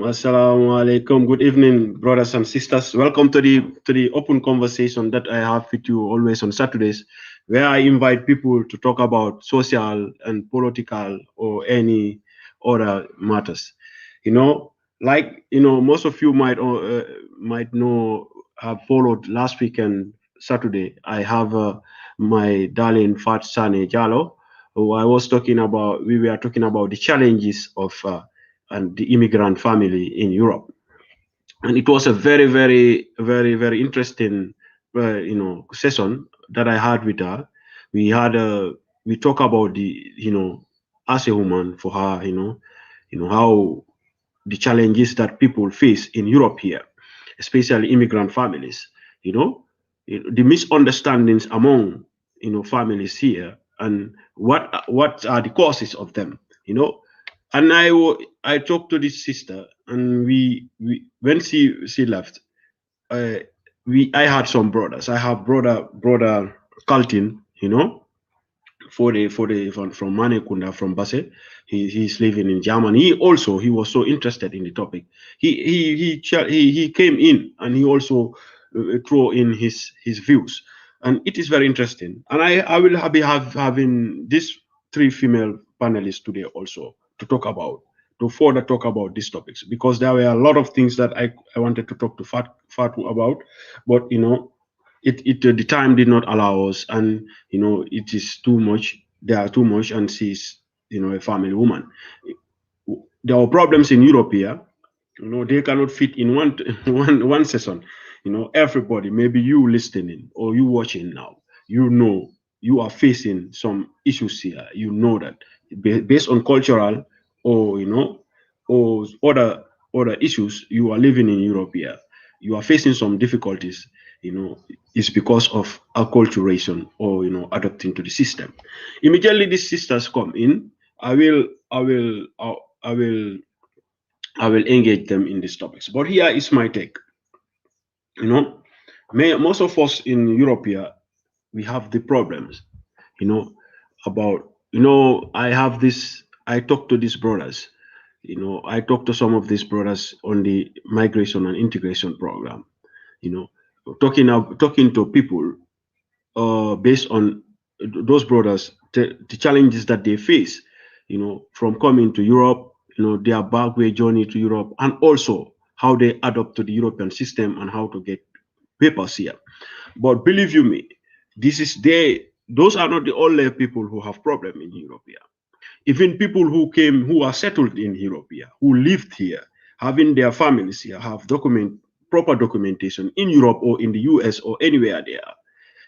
Assalamu alaikum. Good evening, brothers and sisters. Welcome to the open conversation that I have with you always on Saturdays, where I invite people to talk about social and political or any other matters. Most of you might know, have followed last weekend Saturday. I have my darling Fat Sane Jalo, who we were talking about the challenges of and the immigrant family in Europe, and it was a very, very, very, very interesting, session that I had with her. We had we talk about as a woman for her, how the challenges that people face in Europe here, especially immigrant families, you know, the misunderstandings among families here, and what are the causes of them, and I talked to this sister, and we when she left, uh, I had some brothers. I have brother Kaltin, from Manekunda from Basse. He's living in Germany. He was so interested in the topic. He came in and he also throw in his views, and it is very interesting. And I will be having these three female panelists today also to talk about to further talk about these topics, because there were a lot of things that I wanted to talk to Fatu about, but the time did not allow us, and it is too much. There are too much, and she's a family woman. There are problems in Europe here. They cannot fit in one one session. Everybody, maybe you listening or you watching now, you are facing some issues here. You know that based on cultural or or other issues, you are living in Europe here. You are facing some difficulties. It's because of acculturation or adapting to the system. Immediately these sisters come in, I will I will I will I will engage them in these topics. But here is my take. You know, most of us in Europe here, we have the problems. You know, about I have this. I talk to these brothers. I talk to some of these brothers on the migration and integration program. You know, talking to people based on those brothers, the challenges that they face, from coming to Europe, their backway journey to Europe, and also how they adapt to the European system and how to get papers here. But believe you me, those are not the only people who have problem in Europe here. Even people who are settled in Europe here, who lived here, having their families here, have proper documentation in Europe or in the US or anywhere they are,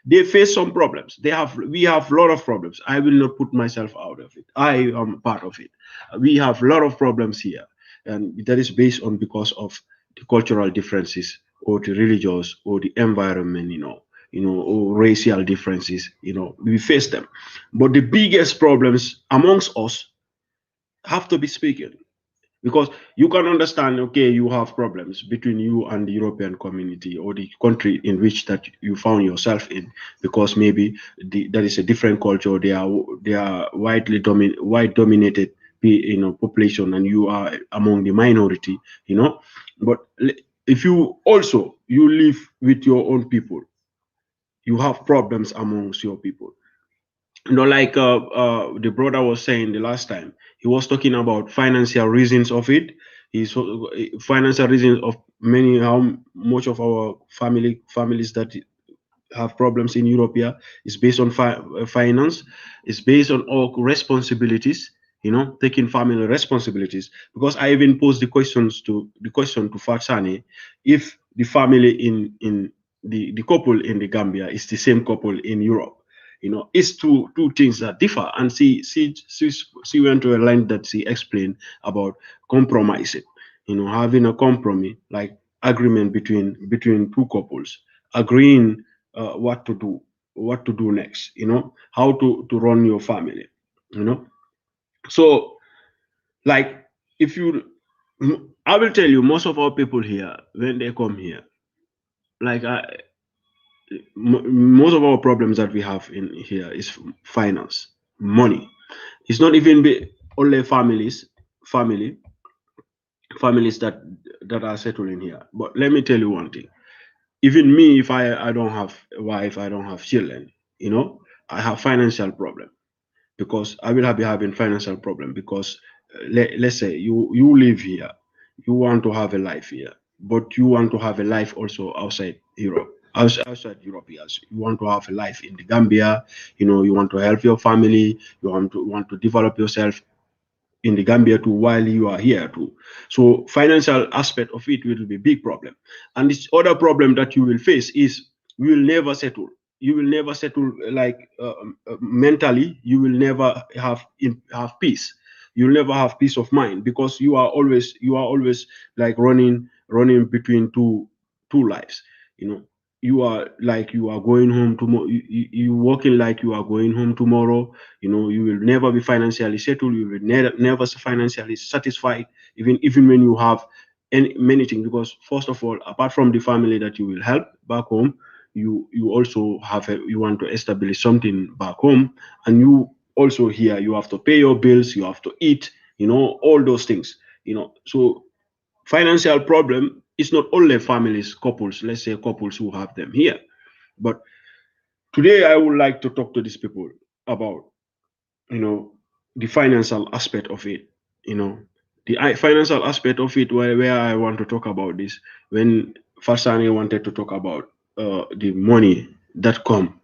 they face some problems. We have a lot of problems. I will not put myself out of it. I am part of it. We have a lot of problems here, and that is based on because of the cultural differences or the religious or the environment, or racial differences. We face them, but the biggest problems amongst us have to be speaking, because you can understand, okay, you have problems between you and the European community or the country in which that you found yourself in, because maybe that is a different culture. They are white dominated population, and you are among the minority. But if you live with your own people, you have problems amongst your people. Like the brother was saying the last time, he was talking about financial reasons of it. Financial reasons of how much of our families that have problems in Europe here is based on finance. It's based on all responsibilities. Taking family responsibilities. Because I even posed the question to Fatsani, if the family in the couple in the Gambia is the same couple in Europe. It's two things that differ. And she went to a line that she explained about compromising. Having a compromise, like agreement between two couples, agreeing what to do next, how to run your family, you know. So, like, if you, I will tell you, most of our people here, when they come here, like, most of our problems that we have in here is finance, money. It's not even only family, families that are settling here. But let me tell you one thing. Even me, if I don't have a wife, I don't have children, I have financial problem, because I will be having financial problem, because let's say you live here, you want to have a life here, but you want to have a life also outside Europe. Outside Europe, yes, you want to have a life in the Gambia. You want to help your family. You want to develop yourself in the Gambia too while you are here too. So financial aspect of it will be a big problem. And this other problem that you will face is you will never settle. You will never settle, like mentally. You will never have peace. You'll never have peace of mind, because you are always like running between two lives. You know, you are like you are going home tomorrow. You working like you are going home tomorrow. You will never be financially settled. You will never financially satisfied, even when you have many things, because first of all, apart from the family that you will help back home, you also have you want to establish something back home, and you also here you have to pay your bills, you have to eat, all those things. So financial problem is not only families, couples, let's say couples who have them here, but today I would like to talk to these people about the financial aspect of it. The financial aspect of it, where I want to talk about this, when Farsani wanted to talk about the money that come,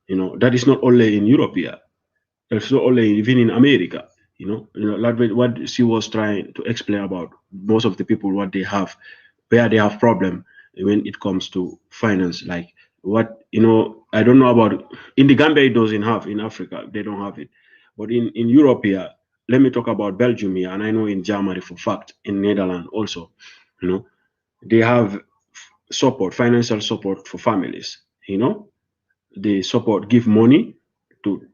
that is not only in Europe here, it's not only even in America. Like what she was trying to explain about most of the people, what they have, where they have problem when it comes to finance. Like what, I don't know about in the Gambia, it doesn't have, in Africa they don't have it, but in Europe here, let me talk about Belgium here, and I know in Germany for fact, in Netherlands also, you know they have support, financial support for families. They support, give money to,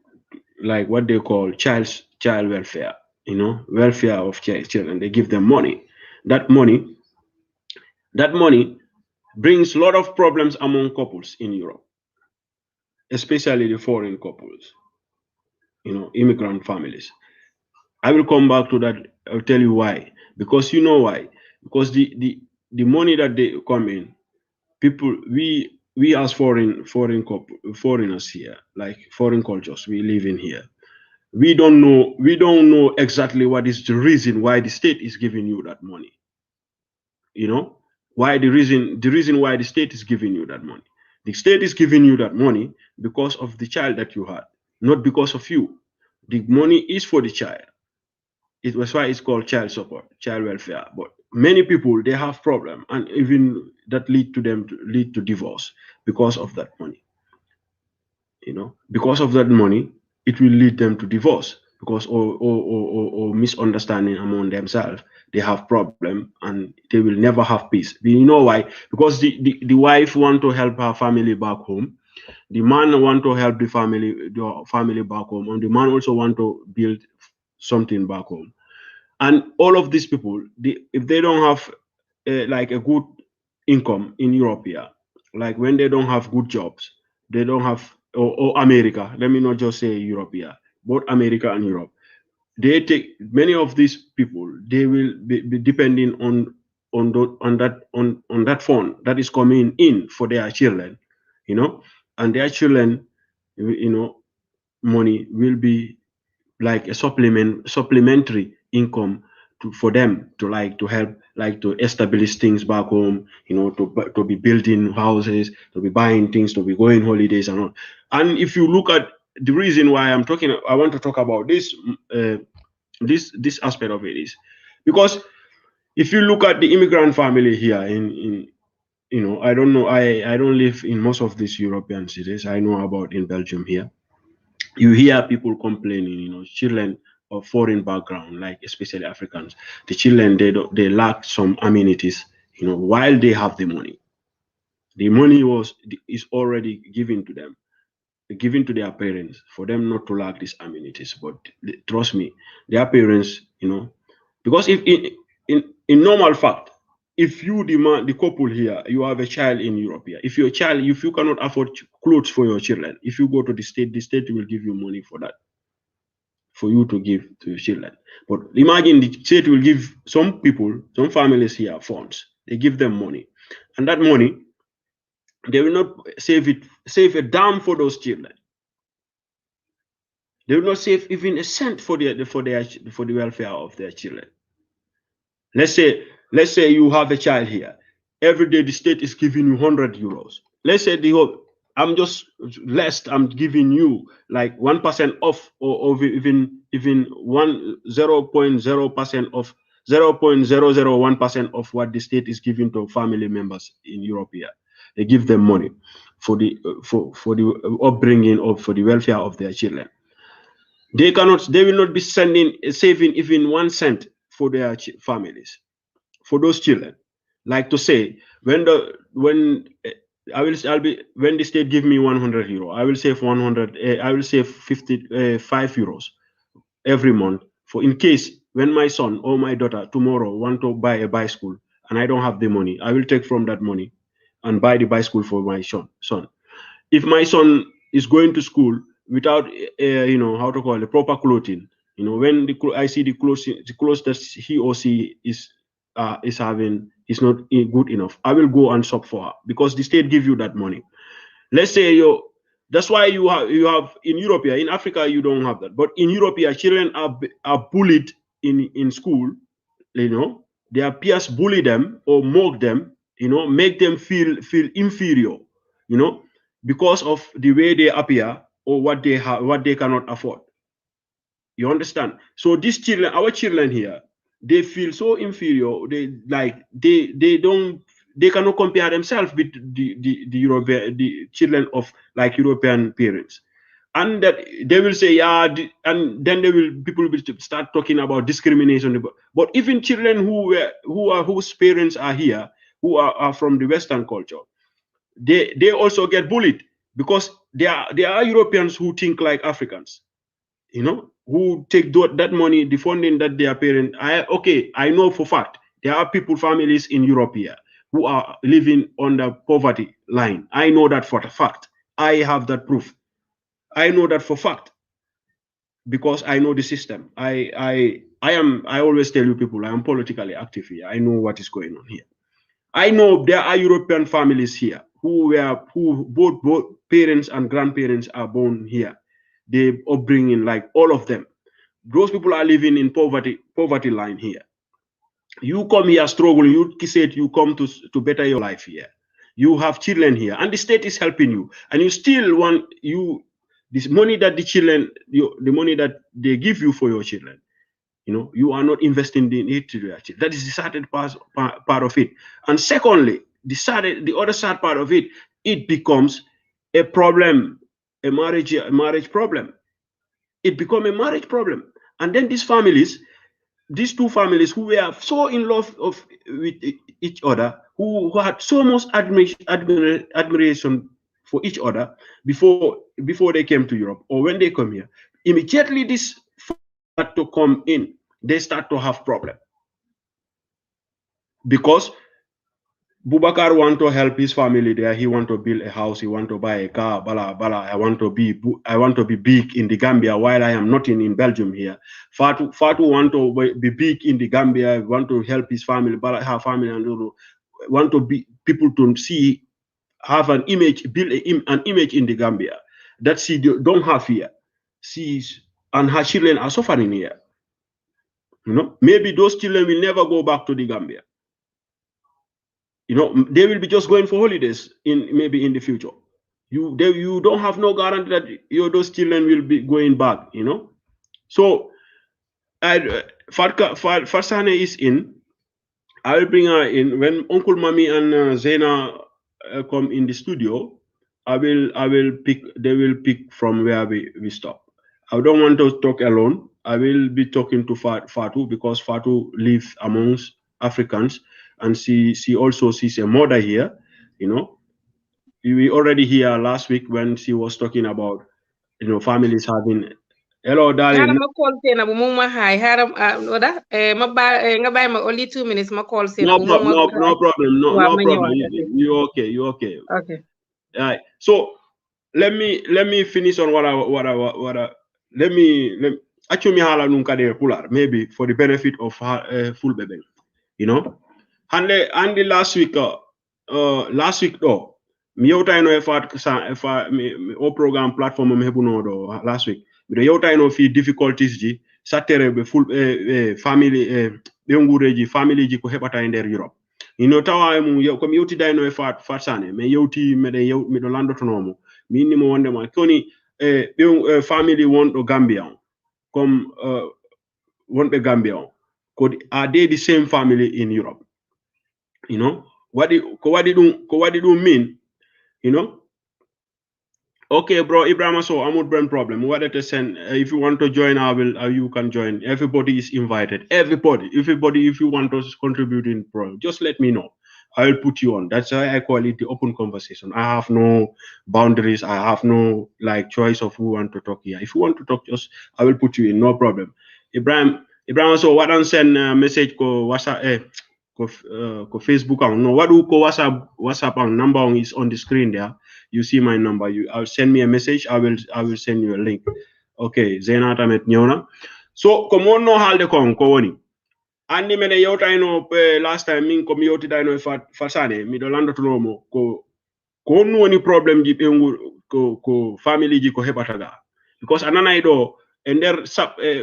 like what they call child welfare, welfare of children. They give them money. That money, that money brings a lot of problems among couples in Europe, especially the foreign couples, immigrant families. I will come back to that. I'll tell you why. Because you know why. Because the money that they come in, people, we as foreigners here, like foreign cultures, we live in here. We don't know exactly what is the reason why the state is giving you that money. Why the reason why the state is giving you that money. The state is giving you that money because of the child that you had, not because of you. The money is for the child. It was why it's called child support, child welfare. But many people, they have problem, and even that lead to divorce because of that money. Because of that money, it will lead them to divorce, because or misunderstanding among themselves. They have problem, and they will never have peace. You know why? Because the wife want to help her family back home, the man want to help the family back home, and the man also want to build something back home. And all of these people, if they don't have like a good income in Europe here, like when they don't have good jobs, they don't have, or America, let me not just say Europe here, both America and Europe, they take many of these people, they will be depending on that fund that is coming in for their children, and their children, money will be like a supplementary income for them to, like, to help, like, to establish things back home, to be building houses, to be buying things, to be going holidays and all. And if you look at the reason why I want to talk about this, this aspect of it is because if you look at the immigrant family here in I don't know, I don't live in most of these European cities. I know about in Belgium here. You hear people complaining, children of foreign background, like especially Africans, the children, they lack some amenities, while they have the money. The money is already given to them, given to their parents, for them not to lack these amenities. But trust me, their parents, because if in normal fact, if you demand the couple here, you have a child in Europe here. If you cannot afford clothes for your children, if you go to the state will give you money for that, for you to give to your children. But imagine the state will give some people, some families here funds. They give them money, and that money, they will not save a damn for those children. They will not save even a cent for the welfare of their children. Let's say you have a child here. Every day the state is giving you €100. Let's say I'm giving you like 1% off, or even 0.0% of 0.001% of what the state is giving to family members in Europe here. They give them money for the upbringing, or for the welfare of their children. They will not be saving even 1 cent for their families, for those children. Like to say, when the state give me €100, I will save 100. I will save €55 every month, for in case when my son or my daughter tomorrow want to buy a bicycle and I don't have the money, I will take from that money and buy the bicycle for my son. If my son is going to school without how to call it, proper clothing, when I see the clothes that he or she is having is not good enough, I will go and shop for her because the state give you that money. Let's say that's why you have in Europe here. In Africa you don't have that, but in Europe here, children are bullied in school. Their peers bully them or mock them, make them feel inferior, you know because of the way they appear or what they have, what they cannot afford. You understand? So these children, our children here, they feel so inferior. They cannot compare themselves with the children of like European parents. And that they will say, yeah, and then people will start talking about discrimination. But even children whose parents are here, who are from the Western culture, they also get bullied because there are Europeans who think like Africans, who take that money, the funding that their parents. I know for fact there are families in Europe here who are living on the poverty line. I know that for a fact. I have that proof. I know that for fact because I know the system. I always tell you people, I am politically active here. I know what is going on here. I know there are European families here who both parents and grandparents are born here. They upbringing, like all of them. Those people are living in poverty line here. You come here struggling. You said you come to better your life here. You have children here, and the state is helping you, and you still want this money that the money that they give you for your children. You are not investing in it to your children. That is the sad part of it. And secondly, the other sad part of it, it becomes a problem, a marriage problem. It becomes a marriage problem, and then these two families who were so in love with each other, who had so much admiration for each other before they came to Europe or when they come here, immediately this start to come in, they start to have problem because Bubakar want to help his family there. He want to build a house. He want to buy a car. Bala bala. I want to be big in the Gambia while I am not in Belgium here. Fatu want to be big in the Gambia. Want to help his family. Bala her family and want to be people to see, have an image, build an image in the Gambia that she don't have here. She's and her children are suffering here. Maybe those children will never go back to the Gambia. They will be just going for holidays maybe in the future. You don't have no guarantee that those children will be going back. So Farsane is in. I will bring her in when Uncle Mami and Zena come in the studio. I will pick. They will pick from where we stop. I don't want to talk alone. I will be talking to Fatu because Fatu lives amongst Africans, and she also sees a mother here. We already hear last week when she was talking about families having. Hello, darling. Haram ma call sena bu mo ma hi. Haram oda ma ba nga bay ma only 2 minutes ma call sena No problem. No problem. You okay? You okay? Okay. All right. So let me finish on what I let me actually hala nunca de pular maybe for the benefit of full baby. And the last week though mi yewta no o program platform me hebuno do last week mi yewta no fi difficulties ji satere be full family be ngureji family ji ko hebata e nder Europe tawa mu ko mi yewti dayno e fatsane me yewti mi do landotonomo mi inni mo wonde ma koni family wonɗo Gambia comme wonɓe Gambia are they the same family in Europe? Ko waɗi ɗum mean, okay, bro, Ibrahim, so I'm not brain problem. What it is send if you want to join, you can join. Everybody is invited. Everybody, if you want to contribute in pro, just let me know. I'll put you on. That's why I call it the open conversation. I have no boundaries. I have no choice of who want to talk here. If you want to talk, just I will put you in, no problem. Ibrahim, Ibrahim so waɗan send message ko WhatsApp ko Facebook on no waɗu ko WhatsApp on number on is on the screen there. You see my number. I'll send me a message. I will send you a link. Okay, Zena tamet nyona. So komo no halde kon ko woni. Andi mene yewtayno last time min ko mi yewtidayno e fasane mi do landotonomo ko honnu woni problem ji ko family ji ko heɓata ga because ananay ɗo e nder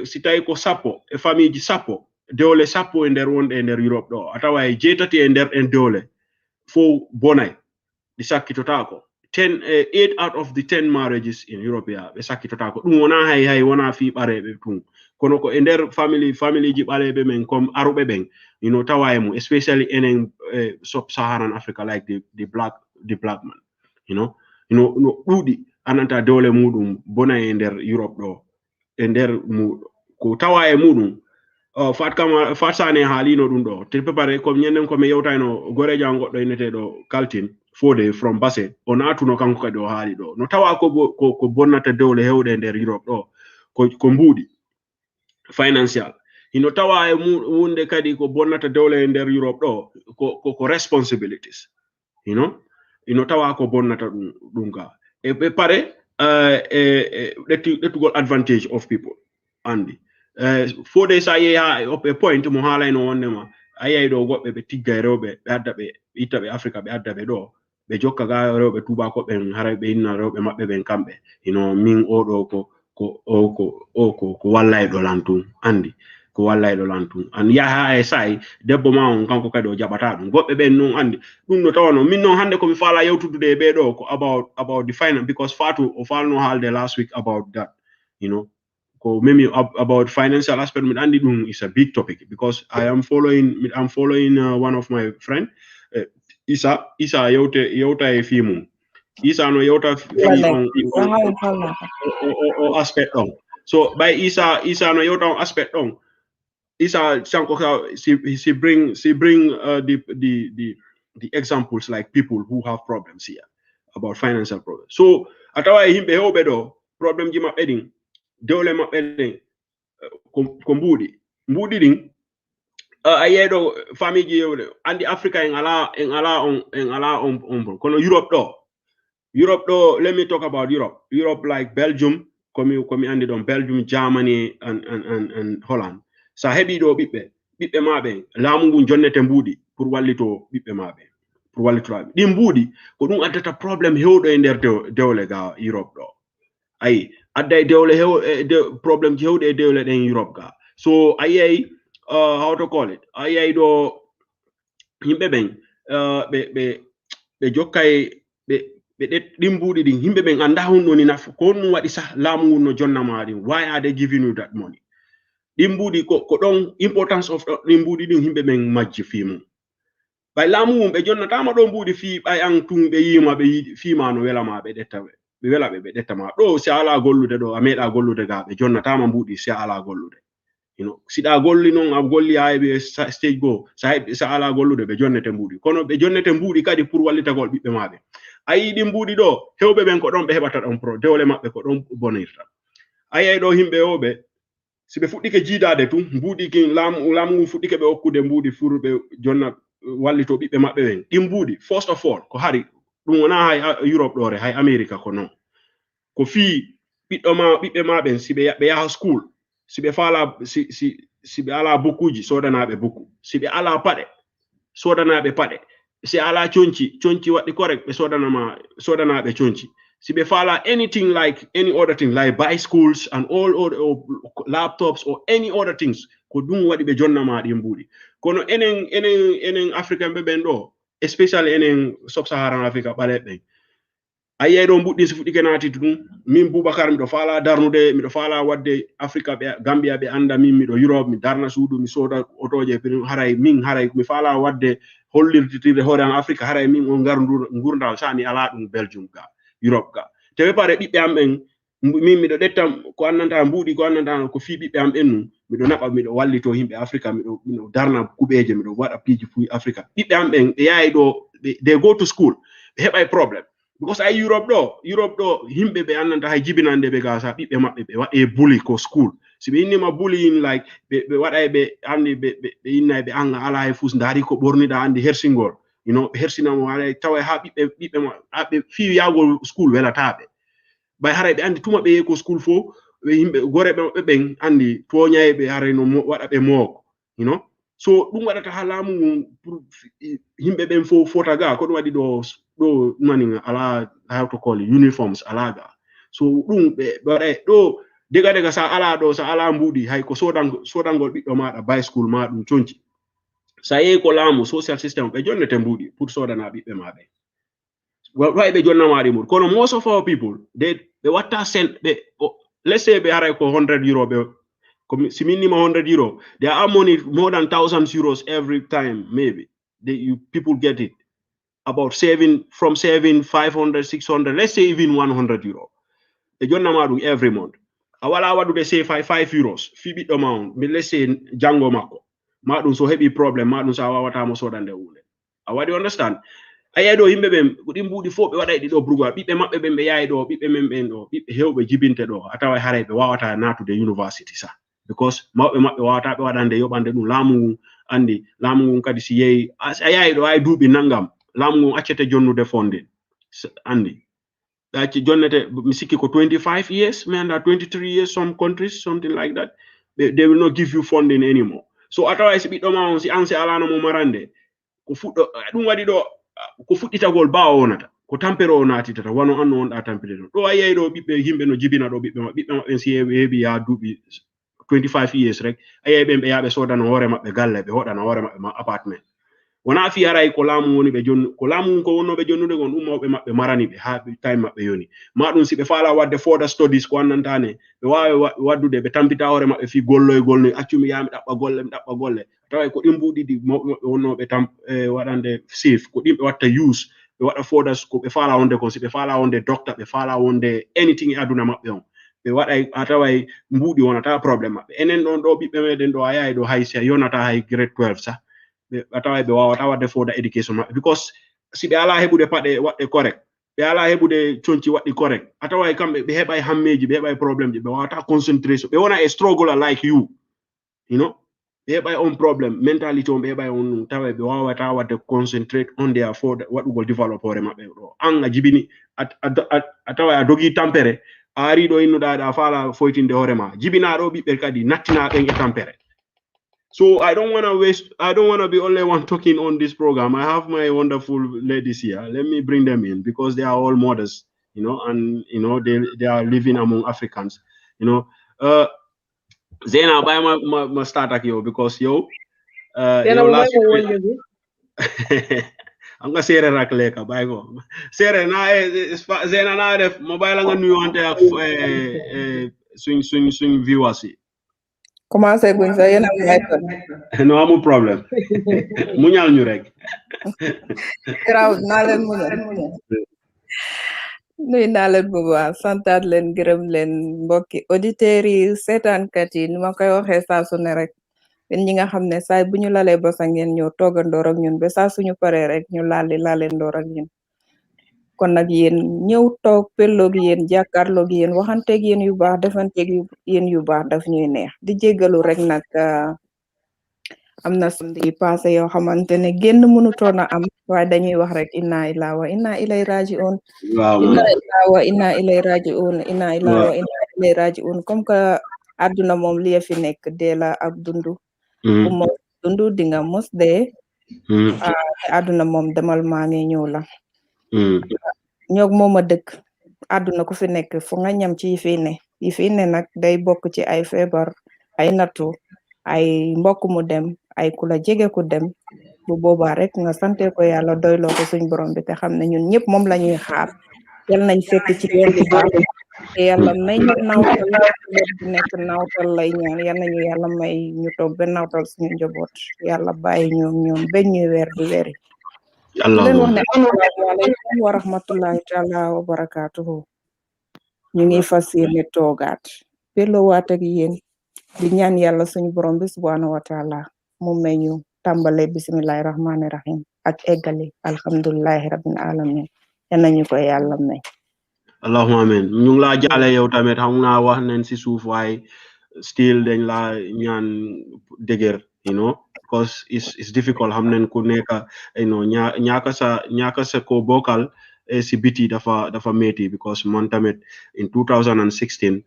si tawi ko sappo e famille ji sappo dewle sappo e nder wonɗe e nder Europe ɗo a tawa e jeetati e nder en dewle fo bonay ɗi sakkitotako 8 out of the 10 marriages in Europe ɓe sakkitotako ɗum wona hay wona fi ɓareɓe tun kono ko e nder family ji ɓaleɓe men comme aruɓe ɓen tawa e mum especially enen sub-Saharan Africa like the black man no ɗuuɗi ananta dewle muɗum bona e nder Europe ɗo e nder ko tawa e muɗum fat sane haalino ɗum ɗo te prépare comme ñanden ko mi yewtayno goreja goɗɗo eneteɗo Kaltin Fode from Basse o natuno kanko kadi o haali ɗo no tawa ko bonnata dewle hewɗe e nder Europe ɗo ko mbuuɗi financial hino tawa e wonde kadi ko bonnata dewle e nder Europe ɗo ko responsibilities ino tawa ko bonnata ɗum ga e ɓe pare ɗettugol advantage of people andi Fode sa yehi ha e point mo haalayno wondema a yehi ɗo goɓɓe ɓe tigga e rewɓe ɓe adda ɓe itta ɓe Africa ɓe adda ɓe ɗo ɓe jokka ga rewɓe tubako ɓen haray ɓe inna rewɓe maɓɓe ɓen kamɓe min oɗo ko wallayɗo lantum andi ko wallayɗo lantum an yaha e sayi debbo ma on kanko kadi o jaɓata ɗum goɓɓe ɓen noon andi ɗum no tawano min noon hande komi faala yewtudude e ɓeɗo ko about the finance because Fatou o falno haalde last week about that ko memi about financial aspect min andi ɗum is a big topic because I'm following one of my friend Isa yewta e fimum Isa no yewta fi o aspect ɗon so by Isa no yewta on aspect ɗon Isa sanko she bring the examples like people who have problems here about financial problems so atawa e himɓe hewɓe ɗo problem ji maɓɓe ɗin dewle maɓɓe ɗin ko mbuuɗi ɗin a yeeɗo famille ji yewɗe andi Africa en ala on kono Europe ɗo let me talk about Europe like Belgium komi andi ɗon Belgium Germany and Holland sa heɓi ɗo ɓiɓɓe maɓe laamu ngun jonnete mbuuɗi pour wallito ɓiɓɓe maɓe pour wallitoraɓe ɗin mbuuɗi ko ɗum addata probléme hewɗo e nder dewle ga Europe ɗo ayi adda e dewle probléme ji hewɗe e dewle ɗen Europe ga so a yeyi how to call it a yeyi ɗo yimɓe ɓen ɓe jokkay ɓe ɗin mbuuɗi ɗin yimɓe ɓen anda hunɗo ni nafu ko ɗum waɗi sah laamu ngun no jonnama ɗin why are they giving you that money ɗin mbuuɗi ko ɗon importance of ɗin mbuuɗi ɗin yimɓe ɓen majji fimum ɓay laamu mum ɓe jonnatama ɗo mbuuɗi fi ɓay an tun ɓe yima ɓe fima no welama ɓe wela ɓe ɗettama ɗo si ala gollude ɗo a meeɗa gollude ga ɓe jonnatama mbuuɗi si ala gollude siɗa golli noon a golli ha ɓe stage go sa ala gollude ɓe jonnete mbuuɗi kono ɓe jonnete mbuuɗi kadi pour wallitagol ɓiɓɓe maɓe a yii ɗin mbuuɗi ɗo hewɓe ɓen ko ɗon ɓe heɓata ɗon dewle maɓɓe ko ɗon bonirta a yeyi ɗo yimɓe hewɓe si ɓe fuɗɗike jiidade tun mbuuɗi kin laamu ngun fuɗɗike ɓe hokkude mbuuɗi fur ɓe jonna wallito ɓiɓɓe maɓɓe ɓen ɗin mbuuɗi first of all ko hari ɗum wona hay Europe ɗore hay America ko non ko fii ɓiɓɓe maɓen si ɓe yaha school si ɓe faala si ɓe ala bukuji sodanaɓe buku si ɓe ala paɗe sodanaɓe paɗe si ala conci waɗi correct ɓe sodanaɓe conci si ɓe faala anything like any other thing like bicycles and all other laptops or any other things ko ɗum waɗi ɓe jonnama ɗin mbuuɗi kono enen africain ɓe ɓen ɗo especially enen sub-Saharan Africa ɓale ɓen a yeyi ɗo mbuɗɗi so fuɗɗike naati ɗum min Boubacar miɗo faala darnude miɗo faala wadde Africa ɓe Gambia ɓe anda min miɗo Europe mi darna suudu mi sooda otoje haray mi faala wadde hollirtirde hoore an Africa haray min on gurdal sani ala ɗum Belgium ga Europe ga tewe pare ɓiɓɓe am ɓen min miɗo ɗetta ko annanta mbuuɗi ko annanta ko fii ɓiɓɓe am ɓen num miɗo naɓa miɗo wallito yimɓe Africa miɗo darna kuɓeje miɗo waɗa piiji fuyi Africa ɓiɓɓe am ɓen ɓe yayi ɗo they go to school ɓe heɓay probléme because ay Europe ɗo yimɓe ɓe annanta hay jibinande ɓe gasa ɓiɓɓe maɓɓe ɓe waɗe bully ko school si be inni ma bullying like be waday be andi be inna be anga ala e fus ndari ko bornida andi hersingol you know hersina mo ala tawa ha bibbe ma be fi yagol school wela tabe bay haray be andi tuma be ko school fo be himbe gore be ben andi to nyaabe haray no wada be moko you know so dum wadata halamu pour himbe ben fo fota ga ko dum wadi do mani ala how to call it, uniforms alaga so dum be bare do dega sa ala mbudi hay ko sodangol biddo maada by school ma dum tonci sa ye ko lamu social system be jonnete mbudi pour sodana bibbe maabe why be jonna maadi mur kono most of our people they watta send be let's say be haray ko 100 euro be si minimum 100 euro there are money more than thousands euros every time maybe people get it about from 500 600 let's say even 100 euro the jonna maadu every month awala wadu de say 5 euros fi biddo amount mi let's say jango makko maadum so hebi problem maadum sa wawata mo sodande wule awadi understand ayado himbe be dimbudi fo be waday do brugal bibbe mabbe be yaay do bibbe memben do bibbe hewbe jibinte do atawa haraybe wawata natude university sa because mabbe wawata be wadande yobande dum lamu andi lamu kadi si yeyi ayaay do ay duubi nangam lamu accete jonnude fonde andi ci jonnete mi sikki ko 25 years me anda 23 years some countries something like that they will not give you funding anymore so atawa si biddo ma on si anse alana mo marande ko fuddo dum wadi do ko fudditagol ba wonata ko tampero onati tata wano anno on da tampere do ayay do bibbe himbe no jibina do bibbe mabbe si hebi ya dubi 25 years rek ayay be yaabe sodana hore mabbe galle be hodana hore mabbe apartment wana fi haray ko lamu woni be jonnu ko lamu ko wonno be jonnude gon ummawbe mabbe marani be ha time mabbe yoni madum si be faala wadde further studies ko annantane be waawi waddude be tampita hore mabbe fi gollo accumi yami dabba golle taway ko dimbudi di wonno be tam wadande safe ko dimbe watta use be wada further ko be faala wonde ko si be faala wonde doctor be faala wonde anything aduna mabbe on be waday ataway mbudi wonata problem mabbe enen don do bibbe meden do ayaay do haysia yonata hay grade 12 sa atawa be wawata wadde for the education because si be ala hebude pade wadde correct be ala hebude chonci waddi correct atawa kambe be hebay hammeji be hebay problem be wawata concentration be wona a struggle like you know be hebay on problem mentality on be hebay on tawa be wawata wadde concentrate on their for what will develop hore mabbe do anga jibini atawa dogi tampere ari do innuda da fala foytinde hore ma jibina do bibbe kadi nattina ben e tampere. So I don't want to be only one talking on this program. I have my wonderful ladies here. Let me bring them in because they are all mothers, you know, and you know they are living among Africans, you know. Zena, buy my start here because yo last I'm gonna say rak leka buy go. Sere na Zena na def mobile nga nuyu ante ak swing viewers. Commencé guñ sa yéen no amul problème muñal ñu rek graw naa leen muñal nuy naa leen bu baax santaat leen gërëm leen mbokki auditeurs yi seetaankat yi ni ma koy waxee saa su ne rek yéen ñi nga xam ne saay bu ñu lalee ba sa ngeen ñëw toogandoor ak ñun ba saa suñu paree rek ñu laalendoor ak ñun kon nag yéen ñëw toog pelloog yéen jàkkaarloog yéen waxanteeg yéen yu baax defanteeg yéen yu baax daf ñuy neex di jéggalu rek nag am na samedi passé yoo xamante ne génn mënutoon a am waaye dañuy wax rek inna ilaa wa inna ilay raji'un inna ilaa wa inna ilay raji'un inna ilaa wa inna ilay raji'un comme que àdduna moom li fi nekk dee la ak dundu ku mos dundu di nga mos dee àdduna moom demal maa ngi ñëw la ñoog moom a dëkk àdduna ku fi nekk fu nga ñam ci yi fi ne nag day bokk ci ay feebar ay nattu ay mbokk mu dem ay ku la jege ku dem bu boobaa rek nga sante ko yàlla doyloo ko suñ borom bi te xam ne ñun ñëpp moom la ñuy xaar yal nañ fekk ci yoon bu baax te yàlla may ñu nawtal bu nekk nawtal lay ñaan yal nañu yàlla may ñu toog ba nawtal suñu njaboot yàlla bàyyi ñoom ben ñuy weer di weeri leen wax ne asalaamaaleykum wa rahmatullahi taala wa barakaatuhu ñu ngi fas yéene toogaat pellowaat ak yéen di ñaan yàlla suñu borom bi subhanahu wa taala mu may ñu tàmbale bismillahi rahmani rahim ak eggali alhamdulillahi rabbil alamin nañu ko yàlla may allahumma amin ñu ngi laa jaale yow tamit xam naa wax nañ si suuf waaye still dañ la ñaan dëgër, because it's difficult. Xam nañ ku nekk, ñaaka sa ko bokkal si biti dafa métti, because man tamit in 2016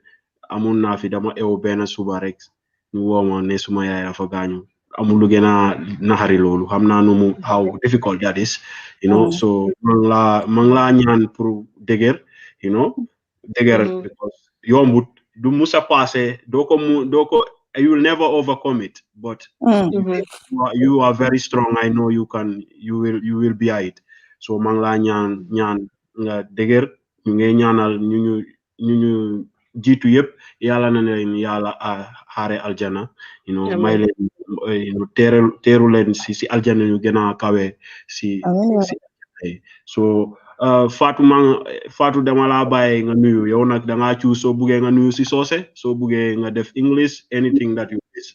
amun naa fi dama ew benn suba rek ñu woo ma ne suma yaay dafa gaañu. Amul lu gën a naxari loolu. Xam naa nu mu how difficult that is, so man laa ñaan pour dëgër, dëgër, because yombut du musa passé doo ko you will never overcome it, but you are very strong. I know you will be it. So man laa ñaan nga dëgër. ñu ngay ñaanal ñu jiitu yëpp, yàlla na leen yàlla xaare aljana, may leen teeru leen si aljana ñu gën a kawe si so Fatou dama laa bàyyi nga nuyu. Yow nag da ngaa choose soo buggee nga nuyu si soose, soo buggee nga def English, anything that you wish.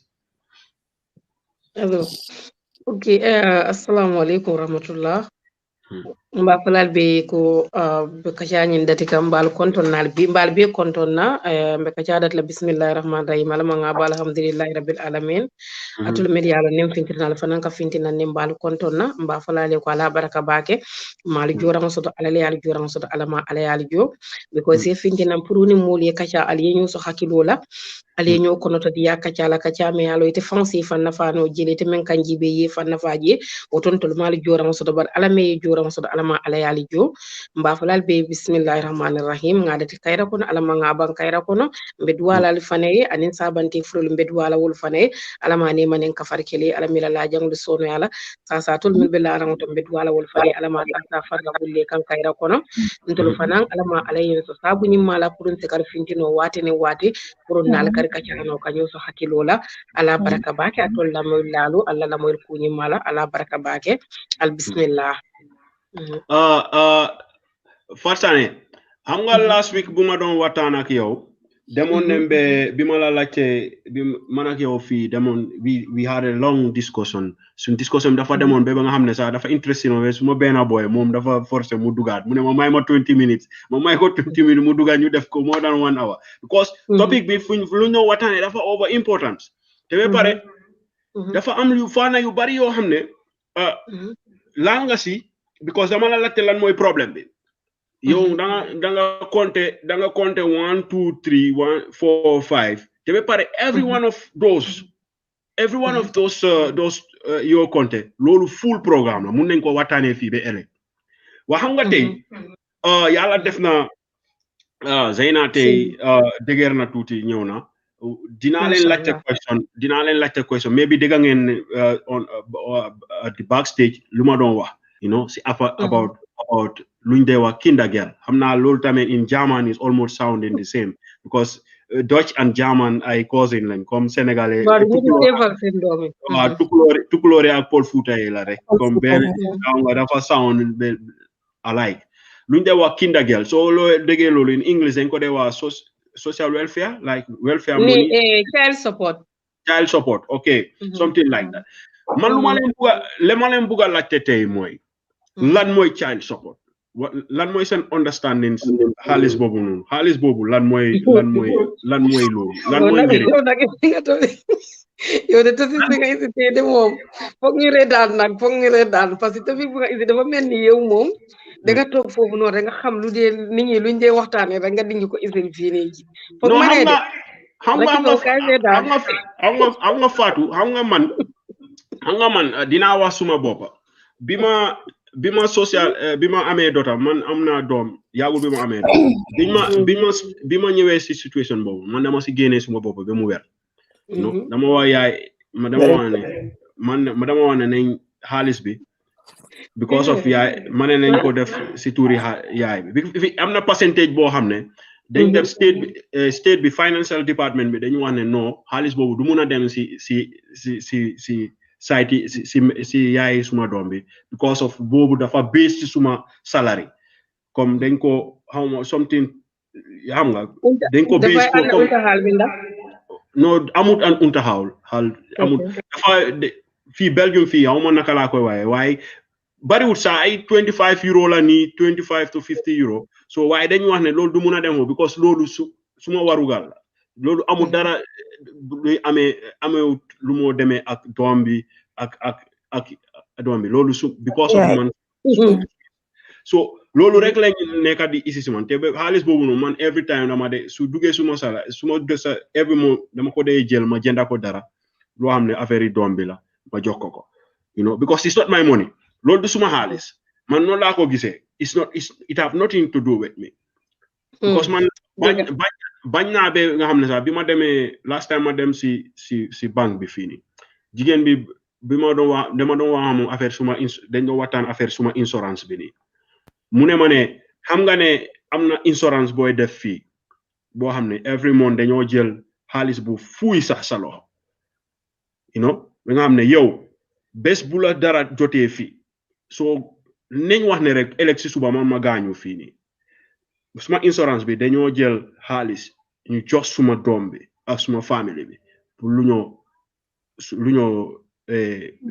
Hello. Okay, assalamualaikum warahmatullah. Mba falal be ko be kacañin dati kam mbal konton nal bi mbal be konton na be kacadat la bismillahir rahmanir rahim alama nga ba alhamdulillahi rabbil alamin atul med yalla nem fintinal fanan ka fintina nem mbal konton na mba falale ko ala baraka bake mal joram soto alale al joram soto alama ala al jo because se fintina puruni moli kaca al yenyu so hakilola ale ñoo kono to diya kacala kacame alo ite fansi fanna fano jele te men kanji be ye fanna faje o ton to mal joram soto bar ala me joram soto alama ala yali jo mba falal be bismillahir rahmanir rahim ngadati kayra kono alama ngaban kayra kono be duwala al fane anin sabanti frul be duwala wol fane alama ne manen kafar kele alamila la janglu sono yala sa tol mil be la ran to be duwala wol fane alama sa farga bulle kan kayra kono ntol fanan alama alayen so sabu nyimma la purun te kar fintino wate ne wate purun nal kacano kanyo so hakilola ala baraka bake atol la moy lalu alla la moy kuñi mala ala baraka bake al bismillah. Fatsane, xam nga last week bu ma doon waxtaan ak yow demoon nembe bi ma la laajte bi man ak yow fii demoon we had a long discussion. Suñ discussion dafa demoon ba nga xam ne sax dafa interesting we suma benn boy moom dafa forcé mu dugaat mu ne ma may ma 20 minutes ma may ko 20 minutes mu dugaat ñu def ko more than 1 hour because topic bi lu ñoo waxtaane dafa over important te ba pare dafa am yu faana yu bari yoo xam ne laal nga si because dama la laajte lan mooy problème bi yow da nga compter 1 2 3 1 4 5 te ba pare every one of those yoo compter loolu full programme la mun nañ ko waxtaanee fii ba ëllëg waa xam nga tey yàlla def na Zeyna tey dëgër na tuuti ñëw na dinaa leen laajte question maybe dégg ngeen on the backstage lu ma doon wax si about luñ dee wax kindergarten xam naa loolu tamit in German is almost sounding the same because Dutch and German ay cousin lañ comme sénégalais tukulóore ak Pël Fuuta yi la rek comme benn nga dafa sound alike luñ dee wax kindergarten soo loo déggee loolu in English dañ ko dee wax social welfare like welfare money child support okay something like that man lu ma leen bugga laajte tey mooy lan mooy child support lan mooy seen understanding xaalis boobu noonu xaalis boobu lan mooy loolu lan mooy njëriñ yow de topic bi nga isi tey de moom foog ñu reetaan parce que topic bi nga isi dafa mel ni yow moom da nga toog foofu noonu rek nga xam lu dee nit ñi luñ dee waxtaanee rek nga dingi ko isil fii nii ji foog ma nee de xam nga Fatou xam nga man dinaa wax suma boppa bi ma social bi ma amee dota man am naa doom yàggul bi ma amee doom bi ma ñëwee si situation boobu man dama si génnee suma bopp ba mu wer dama wax yaay dama wax ne nañ xaalis bi because of yaay ma ne nañ ko def si tuuri yaay bi am na percentage boo xam ne dañ def state bi financial department bi dañu wax ne non xaalis boobu du mun a dem si site si yaay suma doom bi because of boobu dafa base ci suma salary comme dañ ko xawma something xam nga dañ ko base ko comme no amut an unterhaul amut dafa fii Belgium fii xawma naka laa koy waaye bariwut sax ay 25 euro la nii 25 to 50 euro so waaye dañu wax ne loolu du mun a dem because loolu suma warugal la loolu amul dara luy amee lu moo demee ak doom bi ak doom bi loolu because of man so loolu rek lañ nekkat di isi si man te xaalis boobu noonu man every time dama de su duggee suma sala suma desa every month dama ko dee jël ma jënda ko dara loo xam ne affaire yi doom bi la ma jox ko you know because it's not my money loolu du suma xaalis man noonu laa ko gisee it have nothing to do with me because man bañ naa be nga xam ne sax bi ma demee last time ma dem si banque bi fii nii jigéen bi ma doon wax dama doon wax moom affaire suma dañ doon waxtaan affaire suma insurance bi nii mu ne ma ne xam nga ne am na insurance booy def fii boo xam ne every month dañoo jël xaalis bu fuuy sax sa loxo you know ba nga xam ne yow bés bu la dara jotee fii soo nañ wax ne rek ëllëg si suba man ma gaañu fii nii suma insurance bi dañoo jël xaalis ñu jox suma doom bi ak suma famille bi pour lu ñoo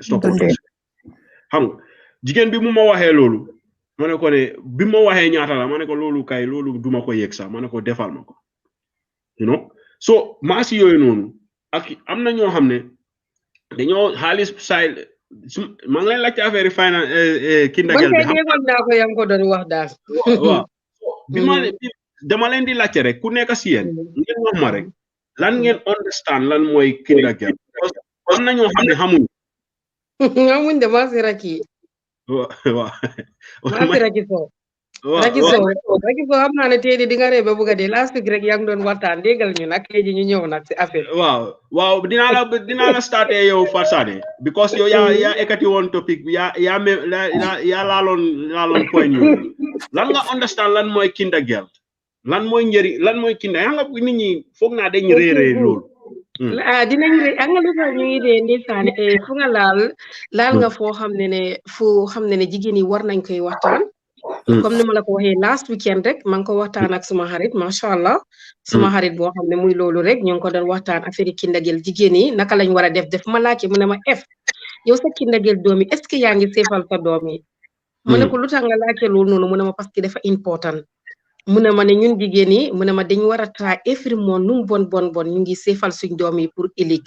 stoppote xam nga jigéen bi mu ma waxee loolu ma ne ko ne bi ma waxee ñaata la ma ne ko loolu kay loolu duma ko yegg sax ma ne ko defal ma ko you know so maasi yooyu noonu ak am na ñoo xam ne dañoo xaalis say maa ngi leen laajte affaire yi finance kindagel bi naa ko yang ko doon wax daal waaw bi ma dama leen di laajte rek ku nekk si yéen ngeen wax ma rek lan ngeen understand lan mooy kindagel am na ñoo xam ne xamuñ de maa si raki waaw maa si raki soo raki soo xam naa ne tey di nga ree ba bugga dee last week rek yaa ngi doon waxtaan déggal ñu nag tey ji ñu ñëw nag si affaire waaw dinaa la starté yow Farsade because yow yaa ekkati woon topic bi yaa laaloon point yu lan nga understand lan mooy kindagel lan mooy njëriñ lan mooy kinda yaa nga nit ñi foog naa dañ réeree loolu dinañ ré nga lu tax ñu ngi dee ndeysaan fu nga laal nga foo xam ne jigéen yi war nañ koy waxtaan comme ni ma la ko waxee last weekend rek maa ngi ko waxtaan ak suma xarit macha allah suma xarit boo xam ne muy loolu rek ñu ngi ko doon waxtaan affaire kindagel jigéen yi naka lañ war a def ma laajte mu ne ma yow sa kindagel doom yi est-ce que yaa ngi seefal sa doom yi mu ne ko lu tax nga laajte loolu noonu mu ne ma parce que dafa important mu ne ma ne ñun jigéen yi mu ne ma dañ war a try every month nu mu bon ñu ngi seefal suñ doom yi pour ëllëg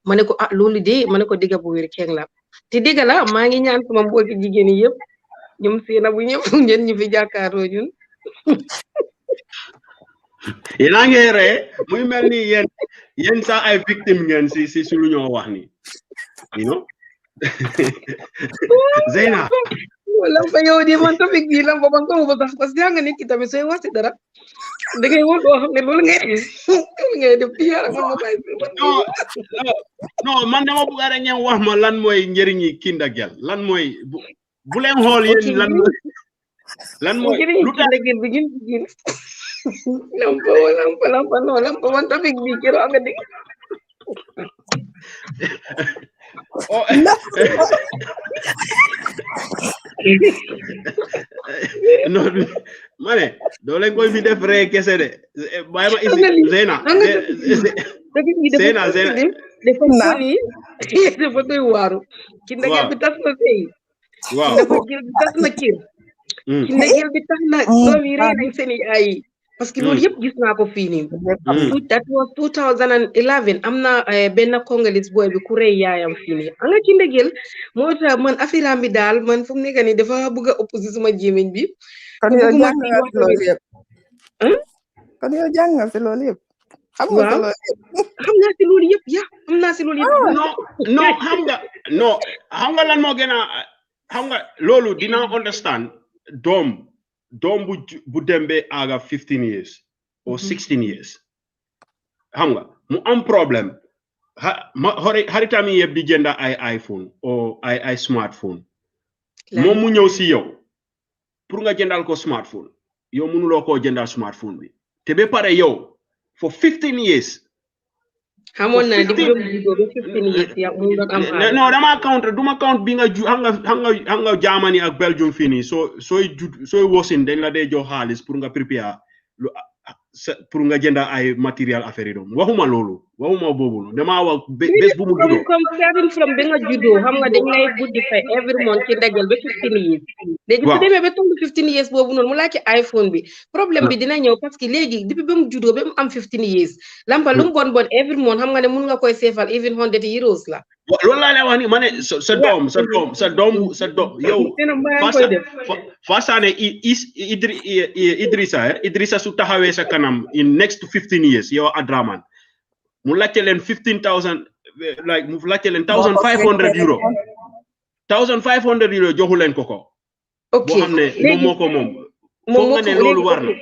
ma ne ko loolu de ma ne ko digga bu wér keng la te digga la maa ngi ñaan sama mbokki jigéen yi yëpp ñoom seena bu ñëpp ngeen ñu fi jàkkaaroo ñun yéen a ngi ree muy mel ni yéen sax ay victime ngeen si lu ñoo wax ni you know Zeyna lampa yow di man topic bi lampa man ko ba sax parce que nga nit ki tamit sooy wax ci dara da ngay wax loo xam ne loolu ngay def fi yara man ma bay non man dama bëgg rek ngeen wax ma lan mooy njëriñi kindagel lan mooy bu leen xool yéen lan mooy lu tax kindagel bi ñun jigéen lampa man topic bi kiro nga dégg non mane doo leen koy fi def ree kese de bàyyi ma isi Zeyna dafa doy waaru kindagel bi tas na sey waaw kindagel bi tas na kër kindagel bi tax na doom yi ree nañ seen ay parce que loolu yëpp gis naa ko fii nii that was 2011 am na benn congolese boy bi ku rey yaayam fii nii anga kindagel moo tax man affaire am bi daal man fu mu nekk nii dafa bëgg a opposé suma jéeméñ bi kon yow jàng nga si loolu yëpp kon yow jàng nga si loolu yëpp xam naa si loolu yëpp xam naa si loolu yëpp non xam nga lan moo gën a xam nga loolu dina understand doom bu dembe aga 15 years or 16 years xam nga mu am problème xaritam yi yëpp di jënda ay iPhone or ay smartphone moom mu ñëw si yow pour nga jëndal ko smartphone yow mënuloo koo jëndal smartphone bi te ba pare yow for 15 years xamoon naa di ko 15 years ya mu doon am non dama duma count bi nga xam nga Germany ak Belgium fii nii sooy wosin dañ la dee jox xaalis pour nga prépare pour nga jënda ay matériel affaire yi doom waxuma loolu waxuma boobu damaa wax bés bu mu juddoo. comme starting from bi nga juddoo xam nga dañ lay buddi fay every month ci ndajal ba 15 years. léegi su demee ba tollu 15 years boobu noonu mu laaj ci iPhone bi problème bi dina ñëw parce que léegi depuis ba mu juddoo ba mu am 15 years lampa lu mu bon every month xam nga ne mun nga koy seefal even 100 euros la. loolu laa lay wax ni ma ne sa doom yow façane Idrissa su taxawee sa kanam in next 15 years yow Adraman mu laajte leen 15,000 like mu laajte leen 1,500 euro 1,500 euro joxu leen ko ok boo xam ne moom moo ko moom foog nga ne loolu war na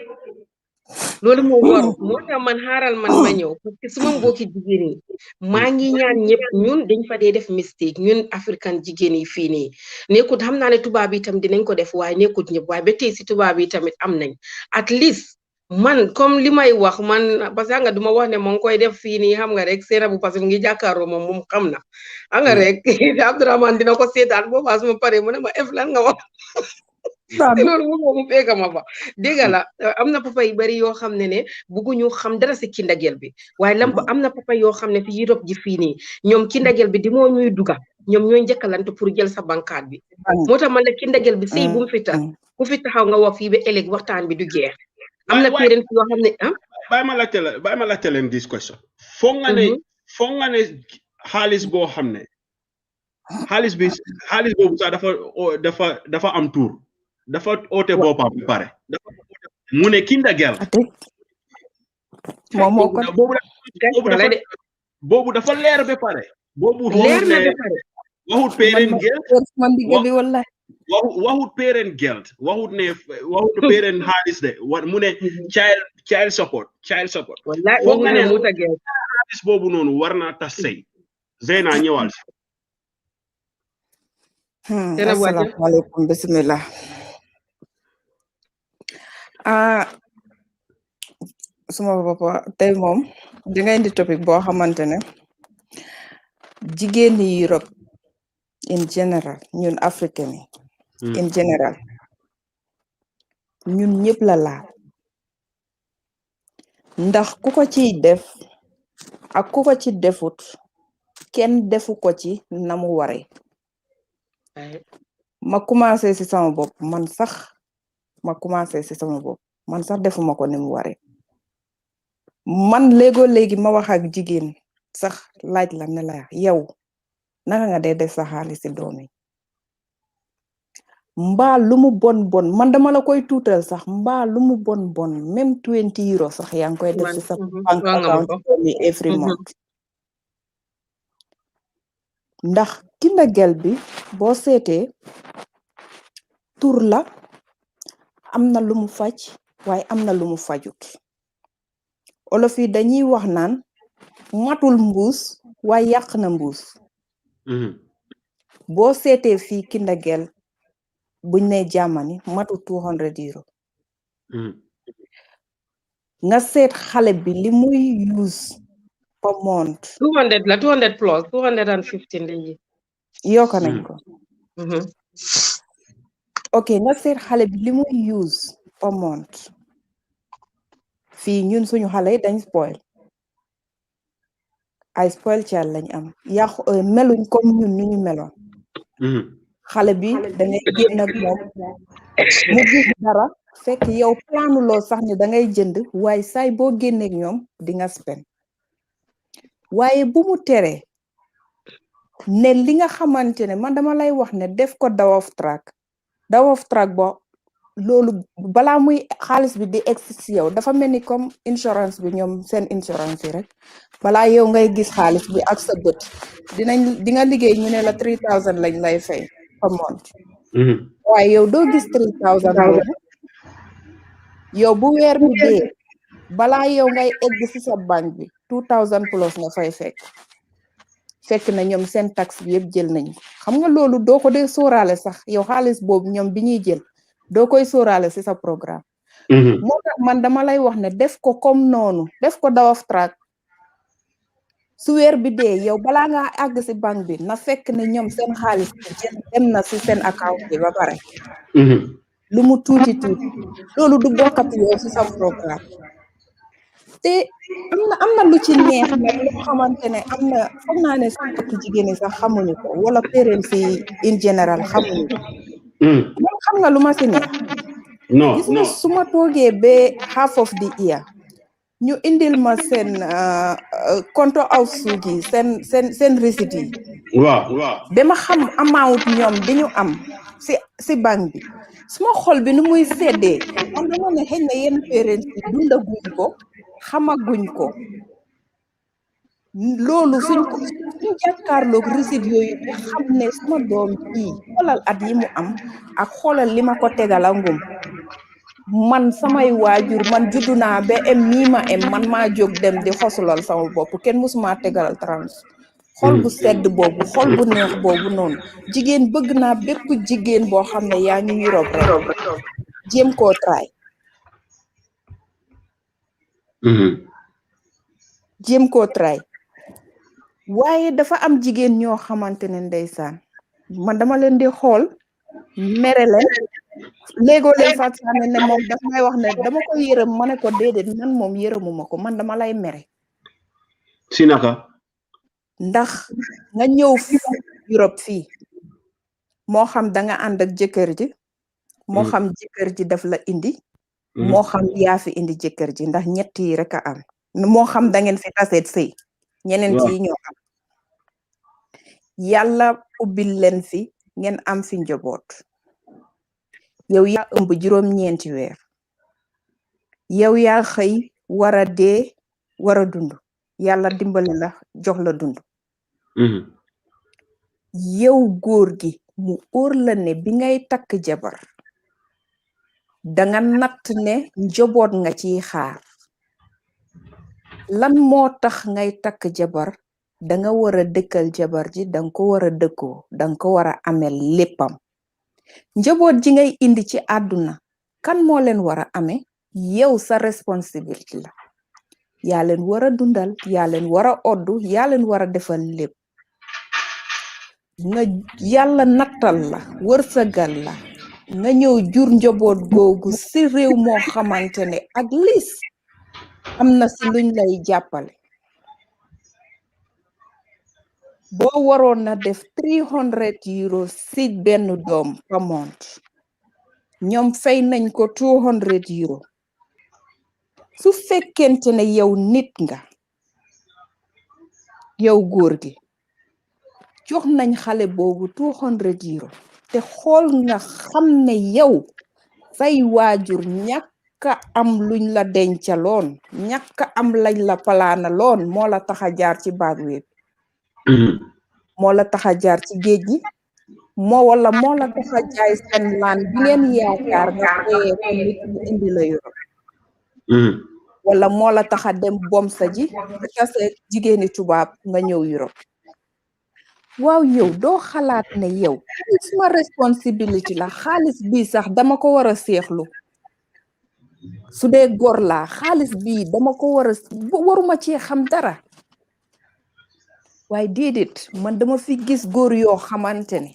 loolu moo war moo tax man xaaral man ma ñëw parce que suma mbokki jigéen yi maa ngi ñaan ñëpp ñun dañ fa dee def mistake ñun africain jigéen yi fii nii nekkut xam naa ne tubaab yi tam dinañ ko def waaye nekkut ñëpp waaye ba tey si tubaab yi tamit am nañ at least man comme li may wax man parce que nga duma wax ne moo ngi koy def fii nii xam nga rek seera bu parce que mu ngi jàkkaarloo moom xam na xam nga rek Abdourahmane dina ko seetaan boobaa suma pare mu ne ma ef lan nga wax loolu mu fekk ma fa dégg la am na papa yu bari yoo xam ne bugguñu xam dara si kindagel bi waaye am na papa yoo xam ne fi Europe ji fii nii ñoom kindagel bi di moo ñuy duga ñoom ñooy njëkkalante pour jël sa bankaat bi moo tax man la kindagel bi sëy bu mu fi tax ku fi taxaw nga wax fii ba ëllëg waxtaan bi du jeex am na parents yoo xam ne bàyyi ma laajte leen this question foog nga ne xaalis boo xam ne xaalis boobu sax dafa am tur dafa oote boppam bi pare mu ne kindagel boobu dafa leer ba pare boobu waxut parent guilt waxut parent guilt waxut parent xaalis de mu ne child support foog nga ne xaalis boobu noonu war naa tas sëy Zeyna ñëwal si asalaamaaleykum bismillah suma papa tey moom di nga indi topic boo xamante ne jigéen yi Europe in general ñun africain yi in general ñun ñëpp la laal ndax ku ko ciy def ak ku ko ci defut kenn defu ko ci na mu waree ma commencé ci sama bopp man sax defuma ko ni mu waree man léegi ma wax ak jigéen sax laaj la ne la yow naka nga dee def sa xaalis ci doom yi mbaa lu mu bon man dama la koy tuutal sax mbaa lu mu bon même 20 euros sax yaa ngi koy def ci sa bank account every month ndax kindagel bi boo seetee tur la am na lu mu faj waaye am na lu mu fajut olof yi dañuy wax naan matul mbuus waaye yàq na mbuus boo seetee fii kindagel buñ ne Germany matu 200 euros nga seet xale bi li muy use per month 200 la 200 plus 215 léegi yokk nañ ko ok nga seet xale bi li muy use per month fii ñun suñu xale dañ spoil ay spoil child lañ am yàqu meluñ comme ñun ñu meloon xale bi dangay génn ak moom mu gis dara fekk yow planuloo sax ne dangay jënd waaye saay boo génneek ñoom di nga spend waaye bu mu teree ne li nga xamante ne man dama lay wax ne def ko daw of track bo loolu balaa muy xaalis bi di egsi si yow dafa mel ni comme insurance bi ñoom seen insurance yi rek balaa yow ngay gis xaalis bi ak sa bët di nga liggéey ñu ne la 3000 lañ lay fay per month waaye yow doo gis 3000 boobu yow bu weer bi dee balaa yow ngay egg si sa banque bi 2000 plus nga fay fekk na ñoom seen taxe bi yëpp jël nañu xam nga loolu doo ko dee sóoraale sax yow xaalis boobu ñoom bi ñuy jël doo koy sóoraale si sa programme moo tax man dama lay wax ne def ko comme noonu def ko daw of track su weer bi dee yow balaa nga àgg si banque bi na fekk ne ñoom seen xaalis bi dem na si seen account bi ba pare lu mu tuuti loolu du bokkati yow si sa programme te am na lu ci neex nag loo xamante ne am na foog naa ne suñu mbokki jigéen ñi sax xamuñu ko wala parents yi in general xamuñu ko moom xam nga lu ma si neex gis nga su ma toogee ba half of the year ñu indil ma seen compte auszug yi seen receipt yi waaw ba ma xam amount ñoom bi ñu am si banque bi suma xol bi nu muy seddee man dama ne xëy na yenn parents yi dundaguñ ko xamaguñ ko loolu suñ jàkkaarloog receipt yooyu bi xam ne suma doom bii xoolal at yi mu am ak xoolal li ma ko tegala ngum man samay waajur man juddu naa ba ma man maa jóg dem di xosulal sama bopp kenn musuma tegalal trans xol bu sedd boobu xol bu neex boobu noonu jigéen bëgg naa bépp jigéen boo xam ne yaa ngi Europe rek jéem koo try jéem koo try waaye dafa am jigéen ñoo xamante ne ndeysaan man dama leen di xool mere leen léegoo leen Fatou Sané ne moom daf may wax ne dama ko yërëm ma ne ko déedéet man moom yërëmuma ko man dama lay mere si naka ndax nga ñëw Europe fii moo xam danga ànd ak jëkkër ji moo xam jëkkër ji daf la indi moo xam yaa fi indi jëkkër ji ndax ñett yi rek a am moo xam da ngeen fi taseet sëy ñeneen yi ñoo am yàlla ubbil leen fi ngeen am fi njaboot yow yaa ëmb juróom-ñeenti weer yow yaa xëy war a dee war a dund yàlla dimbali la jox la dund yow góor gi mu óor la ne bi ngay takk jabar danga natt ne njaboot nga ciy xaar lan moo tax ngay takk jabar danga war a dëkkal jabar ji danga ko war a dëkkoo danga ko war a amel léppam njaboot ji ngay indi ci àdduna kan moo leen war a amee yow sa responsabilité la yaa leen war a dundal yaa leen war a oddu yaa leen war a defal lépp nga yàlla nattal la wërsëgal la nga ñëw jur njaboot googu si réew moo xamante ne at least am na si luñ lay jàppale boo waroon na def 300 euros si benn doom par month ñoom fay nañ ko 200 euros su fekkente ne yow nit nga yow góor gi jox nañ xale boobu 200 euros te xool nga xam ne yow say waajur ñàkka am luñ la dencaloon ñàkka am lañ la palaanaloon moo la tax a jaar ci baag wéeb moo la tax a jaar ci géej gi moo la tax a jaay seen laan bi ngeen yaakaar nga fayee ko nit ñi indi la Europe wala moo la tax a dem bomsa ji tase jigéeni tubaab nga ñëw Europe waaw yow doo xalaat ne yow suma responsibility la xaalis bi sax dama ko war a seexlu su dee góor laa xaalis bii dama ko waruma ci xam dara waaye déedéet man dama fi gis góor yoo xamante ne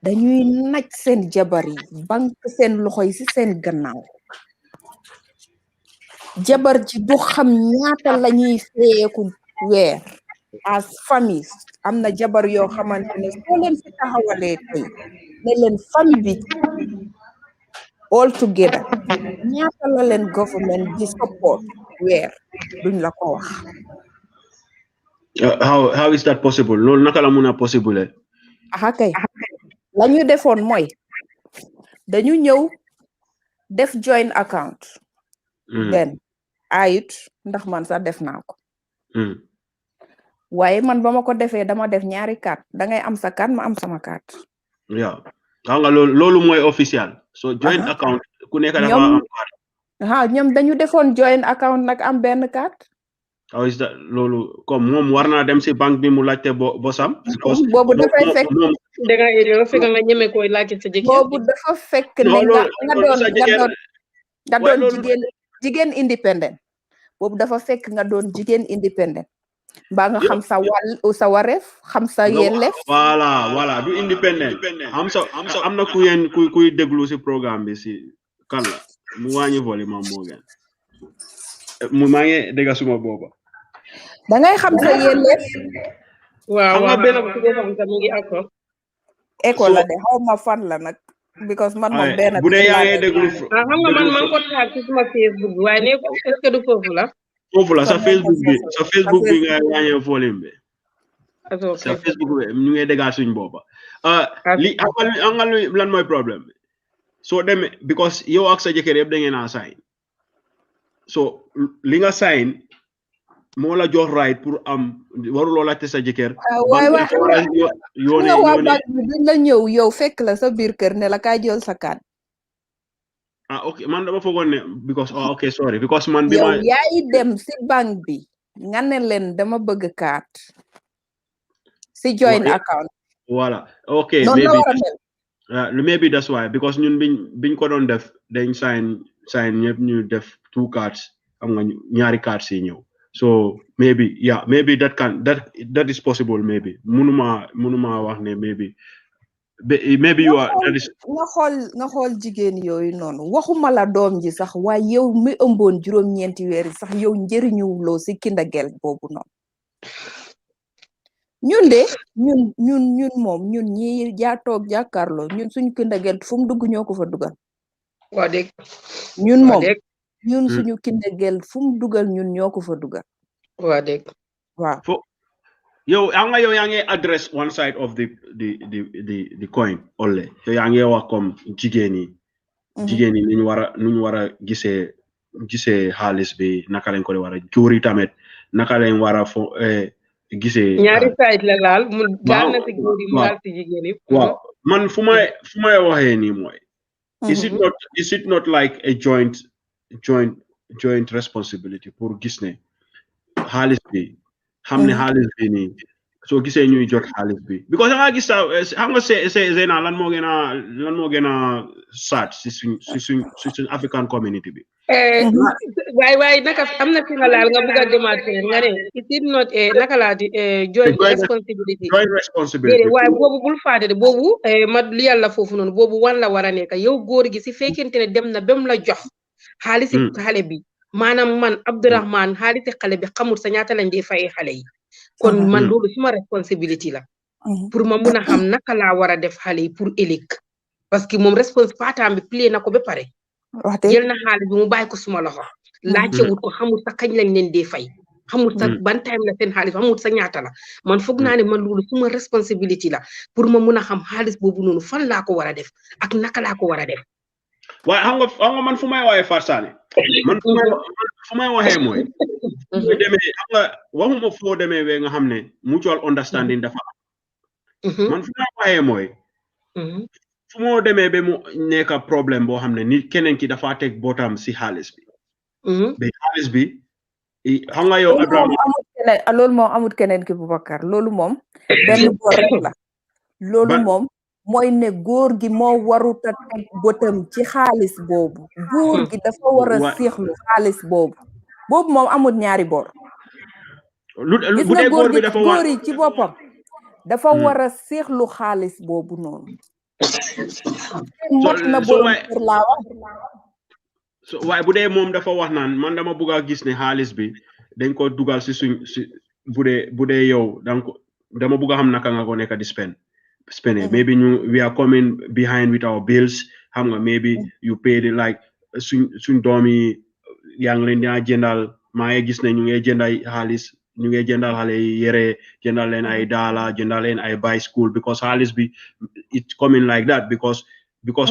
dañuy naj seen jabar yi bank seen loxo yi ci seen gannaaw jabar ji du xam ñaata lañuy feyeeku weer as famille am na jabar yoo xamante ne soo leen fi taxawalee tey ne leen famille bi all together ñaata la leen government di support weer duñ la ko wax how is that possible loolu naka la mun a possible kay la ñu defoon mooy dañu ñëw def joint account benn ayut ndax man sax def naa ko waaye man ba ma ko defee dama def ñaari carte dangay am sa carte ma am sama carte yeah xam nga loolu mooy official so joint account ku nekk dafa am carte ñoom dañu defoon joint account nag am benn carte how is that loolu comme moom war naa dem si banque bi mu laajte bosam boobu dafay fekk dafa fekk nga ñeme koy laajte sa jëkkër boobu dafa fekk ne nga doon jigéen independent boobu dafa fekk nga doon jigéen independent mbaa nga xam sa wareef xam sa yelleef voilà du independent am na kuy déglu si programme bi si kan la mu wàññi volume am moo gën maa ngi dégg suma booba. da ngay xam sa yelleef. waaw benn bu ci boppam tam mu ngi accord. école la de xaw ma fan la nag. because man moom benn bu dee yaa ngi déglu. xam nga man ko taal ci suma Facebook bi waaye ne est-ce que du foofu la. foofu la sa Facebook bi nga wàññee volume bi. sa Facebook bi ñu ngi déggal suñ boppa li nga lan mooy problème bi soo demee because yow ak sa jëkkër yëpp da ngeen a sign so li nga sign moo la jox right pour am waruloo laajte sa jëkkër waay nga waa banque bi duñ la ñëw yow fekk la sa biir kër ne la kaay jël sa carte. ok man dama foogoon ne because ok sorry because man bi ma yow yaay dem si banque bi nga ne leen dama bëgg carte si joint account. Voilà. Okay. Maybe that's why because ñun biñ ko doon def dañ sign ñëpp ñu def 2 cards am nga ñaari cards yi ñëw so maybe that is possible maybe mënuma wax ne maybe you are that is nga xool jigéen yooyu noonu waxuma la doom ji sax waaye yow mi ëmboon juróom-ñeenti weer yi sax yow njëriñu loo si kindagel boobu noonu ñun de ñun moom ñun ñi toog jàkkaarloo ñun suñu kindagel fu mu dugg ñoo ko fa dugal. waa dégg ñun moom ñun suñu kindagel fu mu dugal ñun ñoo ko fa dugal. waa dégg waaw. yow yaa ngi address one side of the coin only yow yaa ngi wax comme jigéen yi nu ñu war a gisee xaalis bi naka lañ ko war a góor yi tamit naka lañ war a gisee ñaari side la laal mu daal na ci góor yi mu daal ci jigéen yi. waaw man fu may waxee nii mooy. is it not like a joint responsibility pour gis ne xaalis bi xam ne xaalis bi nii soo gisee ñuy jot xaalis bi because da nga gis xam nga Zeyna lan moo gën a sad si suñ African community bi. waaye naka am na fi nga laal nga bëgg a demaat nga ne it is not naka laa di joint responsibility waaye boobu bul faate de boobu ma li yàlla foofu noonu boobu wan la war a nekk yow góor gi si fekkente ne dem na ba mu la jox xaalisi xale bi maanaam man Abdourahmane xaalisi xale bi xamul sa ñaata lañ dee fay xale yi kon man loolu suma responsibility la pour ma mun a xam naka laa war a def xale yi pour ëllëg parce que moom paataam bi plé na ko ba pare jël na xaalis bi mu bàyyi ko suma loxo laajtewut ko xamul sa kañ lañ leen dee fay xamul sa ban time la seen xaalis xamul sa ñaata la man foog naa ne man loolu suma responsibility la pour ma mun a xam xaalis boobu noonu fan laa ko war a def ak naka laa ko war a def waaye xam nga man fu may waxee Farsane man fu may waxee mooy fu demee xam nga waxuma foo demee we nga xam ne mutual understanding dafa am man fu may waxee mooy fu moo demee ba mu nekk problème boo xam ne ni keneen ki dafa teg bootam si xaalis bi ba xaalis bi xam nga yow loolu moom amut keneen ki Boubacar loolu moom benn boor rek la loolu moom mooy ne góor gi moo warut a teg bëtam ci xaalis boobu góor gi dafa war a seexlu xaalis boobu moom amut ñaari boor gis nga góor yi ci boppam dafa war a seexlu xaalis boobu noonu mot na borom kër laa wax waaye bu dee moom dafa wax naan man dama bëgg a gis ne xaalis bi dañ ko dugal si bu dee yow dama bëgg a xam naka nga ko nekk di spend maybe we are coming behind with our bills xam nga maybe you pay the like suñ doom yi yaa ngi leen dina jëndal maa ngi gis ne ñu ngi jëndal xaalis ñu ngi jëndal xale yi yére jëndal leen ay daala jëndal leen ay bicycle because xaalis bi it's coming like that because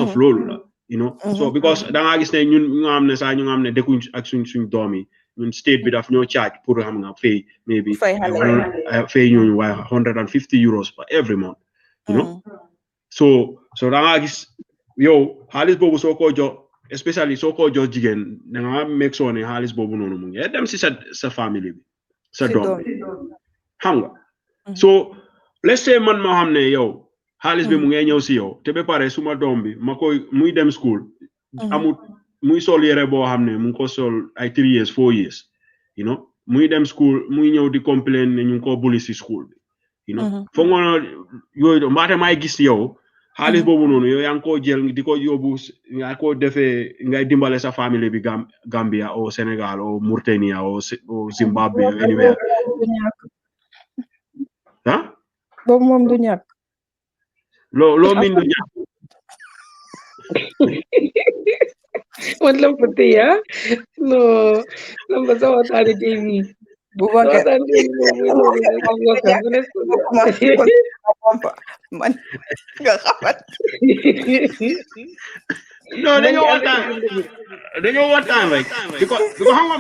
of loolu la you know so because da nga gis ne ñun ñu nga xam ne sax ñu nga xam ne dëkkuñ ak suñ doom yi ñun state bi daf ñoo charge pour xam nga fay maybe fay ñooñu waaye €150 per every month you know so da nga gis yow xaalis boobu soo ko jox especially soo ko jox jigéen da nga make sure ne xaalis boobu noonu mu ngi dem si sa famille bi sa doom bi xam nga so let's say man moo xam ne yow xaalis bi mu ngi ñëw si yow te ba pare suma doom bi ma koy muy dem school amut muy sol yére boo xam ne mu ngi ko sol ay 3 years 4 years you know muy dem school muy ñëw di complain ne ñu ngi ko bully si school bi you know foog nga yooyu mbaate may gis yow xaalis boobu noonu yow yaa ngi koo jël di ko yóbbu nga ko defee ngay dimbale sa famille bi Gambia o Sénégal o Mauritania o Zimbabwe o anywhere ah boobu moom du ñàkk loo min du ñàkk man lampati ya no lamba sa waxtaani tey bii Boubacar waxtaani tey bii moom mooy loolu rek Boubacar bu nekk man nga xamat non dañoo waxtaan rek di ko xam nga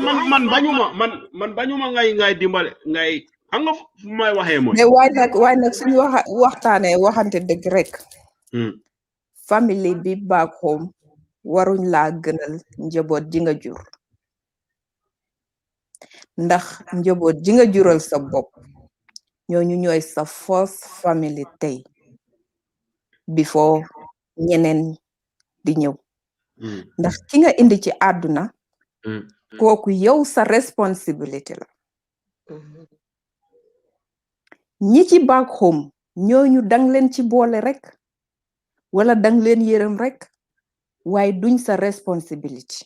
man bañuma ngay dimbale ngay xam nga fu may waxee mooy mais waaye nag suñu waxtaanee waxante dëgg rek famille bi back home waruñ laa gënal njaboot ji nga jur ndax njaboot ji nga jural sa bopp ñooñu ñooy sa first family tey before ñeneen di ñëw ndax ki nga indi ci àdduna kooku yow sa responsibility la ñi ci back home ñooñu dang leen ci boole rek wala dang leen yërëm rek waaye duñ sa responsibility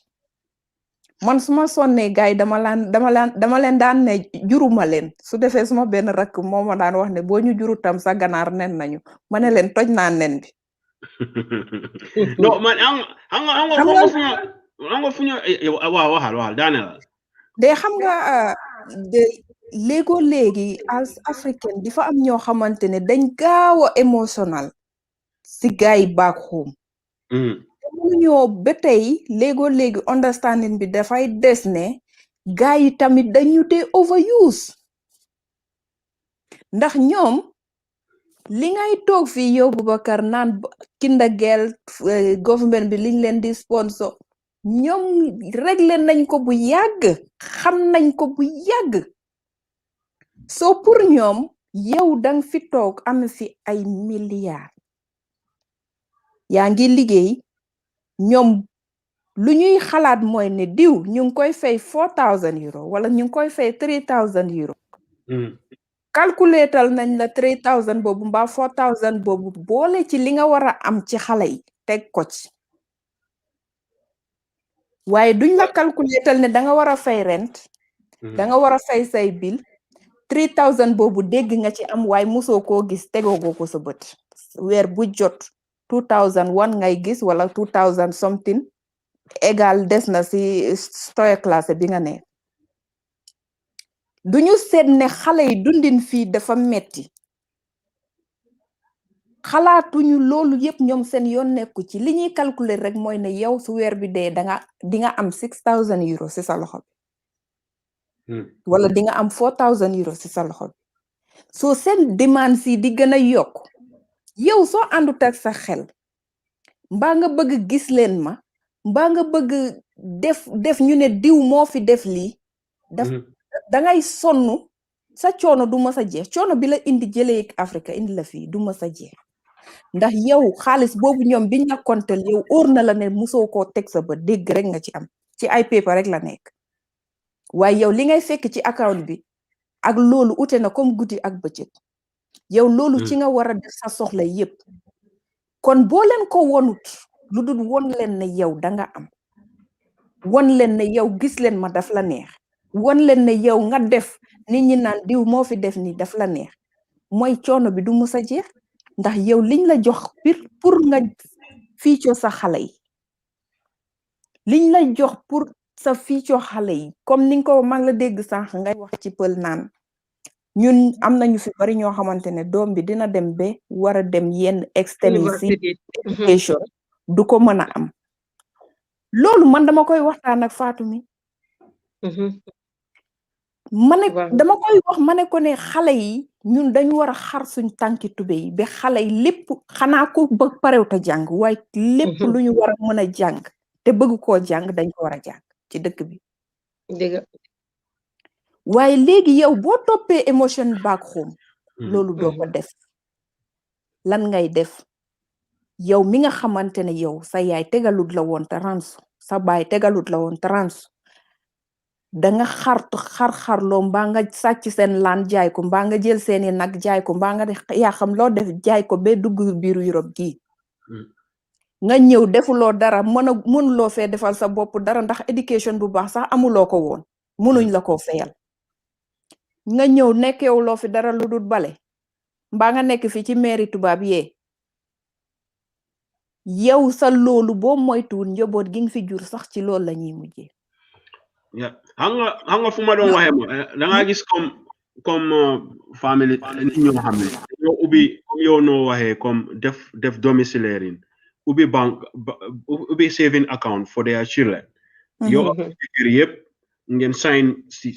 man suma sonnee gars yi dama leen daan ne juruma leen su defee suma benn rakk moo ma daan wax ne boo ñu juru tam sa ganaar nen nañu ma ne leen toj naa nen bi non man xam nga fu ñu waaw waxal daaneel de xam nga léegi as africain di fa am ñoo xamante ne dañ gaaw a émotionnel si gars yi back home ñoo ba tey léegi understanding bi dafay des ne gars yi tamit dañu te overuse ndax ñoom li ngay toog fii yow Boubacar naan kindagel government bi liñ leen di sponsor ñoom réglé nañ ko bu yàgg xam nañ ko bu yàgg soo pour ñoom yow dang fi toog am fi ay milliards yaa ngi liggéey ñoom lu ñuy xalaat mooy ne diw ñu ngi koy fay 4,000 euros wala ñu ngi koy fay 3,000 euros calculétal nañ la 3,000 boobu mbaa 4,000 boobu boole ci li nga war a am ci xale yi teg ko ci waaye duñ la calculétal ne danga war a fay rent danga war a fay say bill 3,000 boobu dégg nga ci am waaye mosoo koo gis tegoo ko sa bët weer bu jot 2001 ngay gis wala 2000 something égal des na si stoye classe bi nga ne duñu seet ne xale yi dundin fii dafa metti xalaatuñu loolu yépp ñoom seen yoon nekku ci li ñuy calculer rek mooy ne yow su weer bi dee di nga am 6,000 euros si sa loxo bi wala di nga am 4,000 euros si sa loxo bi soo seen demande si di gën a yokk yow soo àndut ak sa xel mbaa nga bëgg gis leen ma mbaa nga bëgg def ñu ne diw moo fi def lii dangay sonn sa coono du mës a jeex coono bi la indi jëlee Afrique indi la fii du mës a jeex ndax yow xaalis boobu ñoom biñ la kontel yow óor na la ne musoo koo teg sa ba dégg rek nga ci am ci ay paper rek la nekk waaye yow li ngay fekk ci account bi ak loolu ute na comme guddi ak bëccëg yow loolu ci nga war a def sa soxla yépp kon boo leen ko wonut lu dul won leen ne yow danga am won leen ne yow gis leen ma daf la neex won leen ne yow nga def nit ñi naan diw moo fi def ni daf la neex mooy coono bi du mës a jeex ndax yow liñ la jox pour nga fiicoo sa xale yi liñ la jox pour sa fiicoo xale yi comme ni nga ko maa ngi la dégg sànq ngay wax ci pël naan ñun am nañu fi bari ñoo xamante ne doom bi dina dem ba war a dem yenn external education du ko mën a am loolu man dama koy waxtaan ak Fatou mi ma ne dama koy wax ma ne ko ne xale yi ñun dañu war a xar suñ tànki tube yi ba xale yi lépp xanaa ko bëgg parew te jàng waaye lépp lu ñu war a mën a jàng te bëgg koo jàng dañ ko war a jàng ci dëkk bi dëgg waaye léegi yow boo toppee emotion back home loolu doo ko def lan ngay def yow mi nga xamante ne yow sa yaay tegalut la woon te ransu sa baay tegalut la woon te ransu danga xarloo mbaa nga sàcc seen laan jaay ko mbaa nga jël seeni nag jaay ko mbaa nga yaa xam loo def jaay ko ba dugg biiru Europe gii nga ñëw defuloo dara mënuloo fee defal sa bopp dara ndax éducation bu baax sax amuloo ko woon mënuñ la ko fayal nga ñëw nekkewuloo fi dara lu dul bale mbaa nga nekk fi ci mairie tubaab yee yow sa loolu boo moytuwul njaboot gi nga fi jur sax ci loolu la ñuy mujjee. xam nga fu ma doon waxee ma da ngaa gis comme famille nit ñoo xam ne yow ubbi comme yow noo waxee comme def domiciliaire ubbi banque ubbi saving account for their children. yow ak kër yëpp ngeen sign si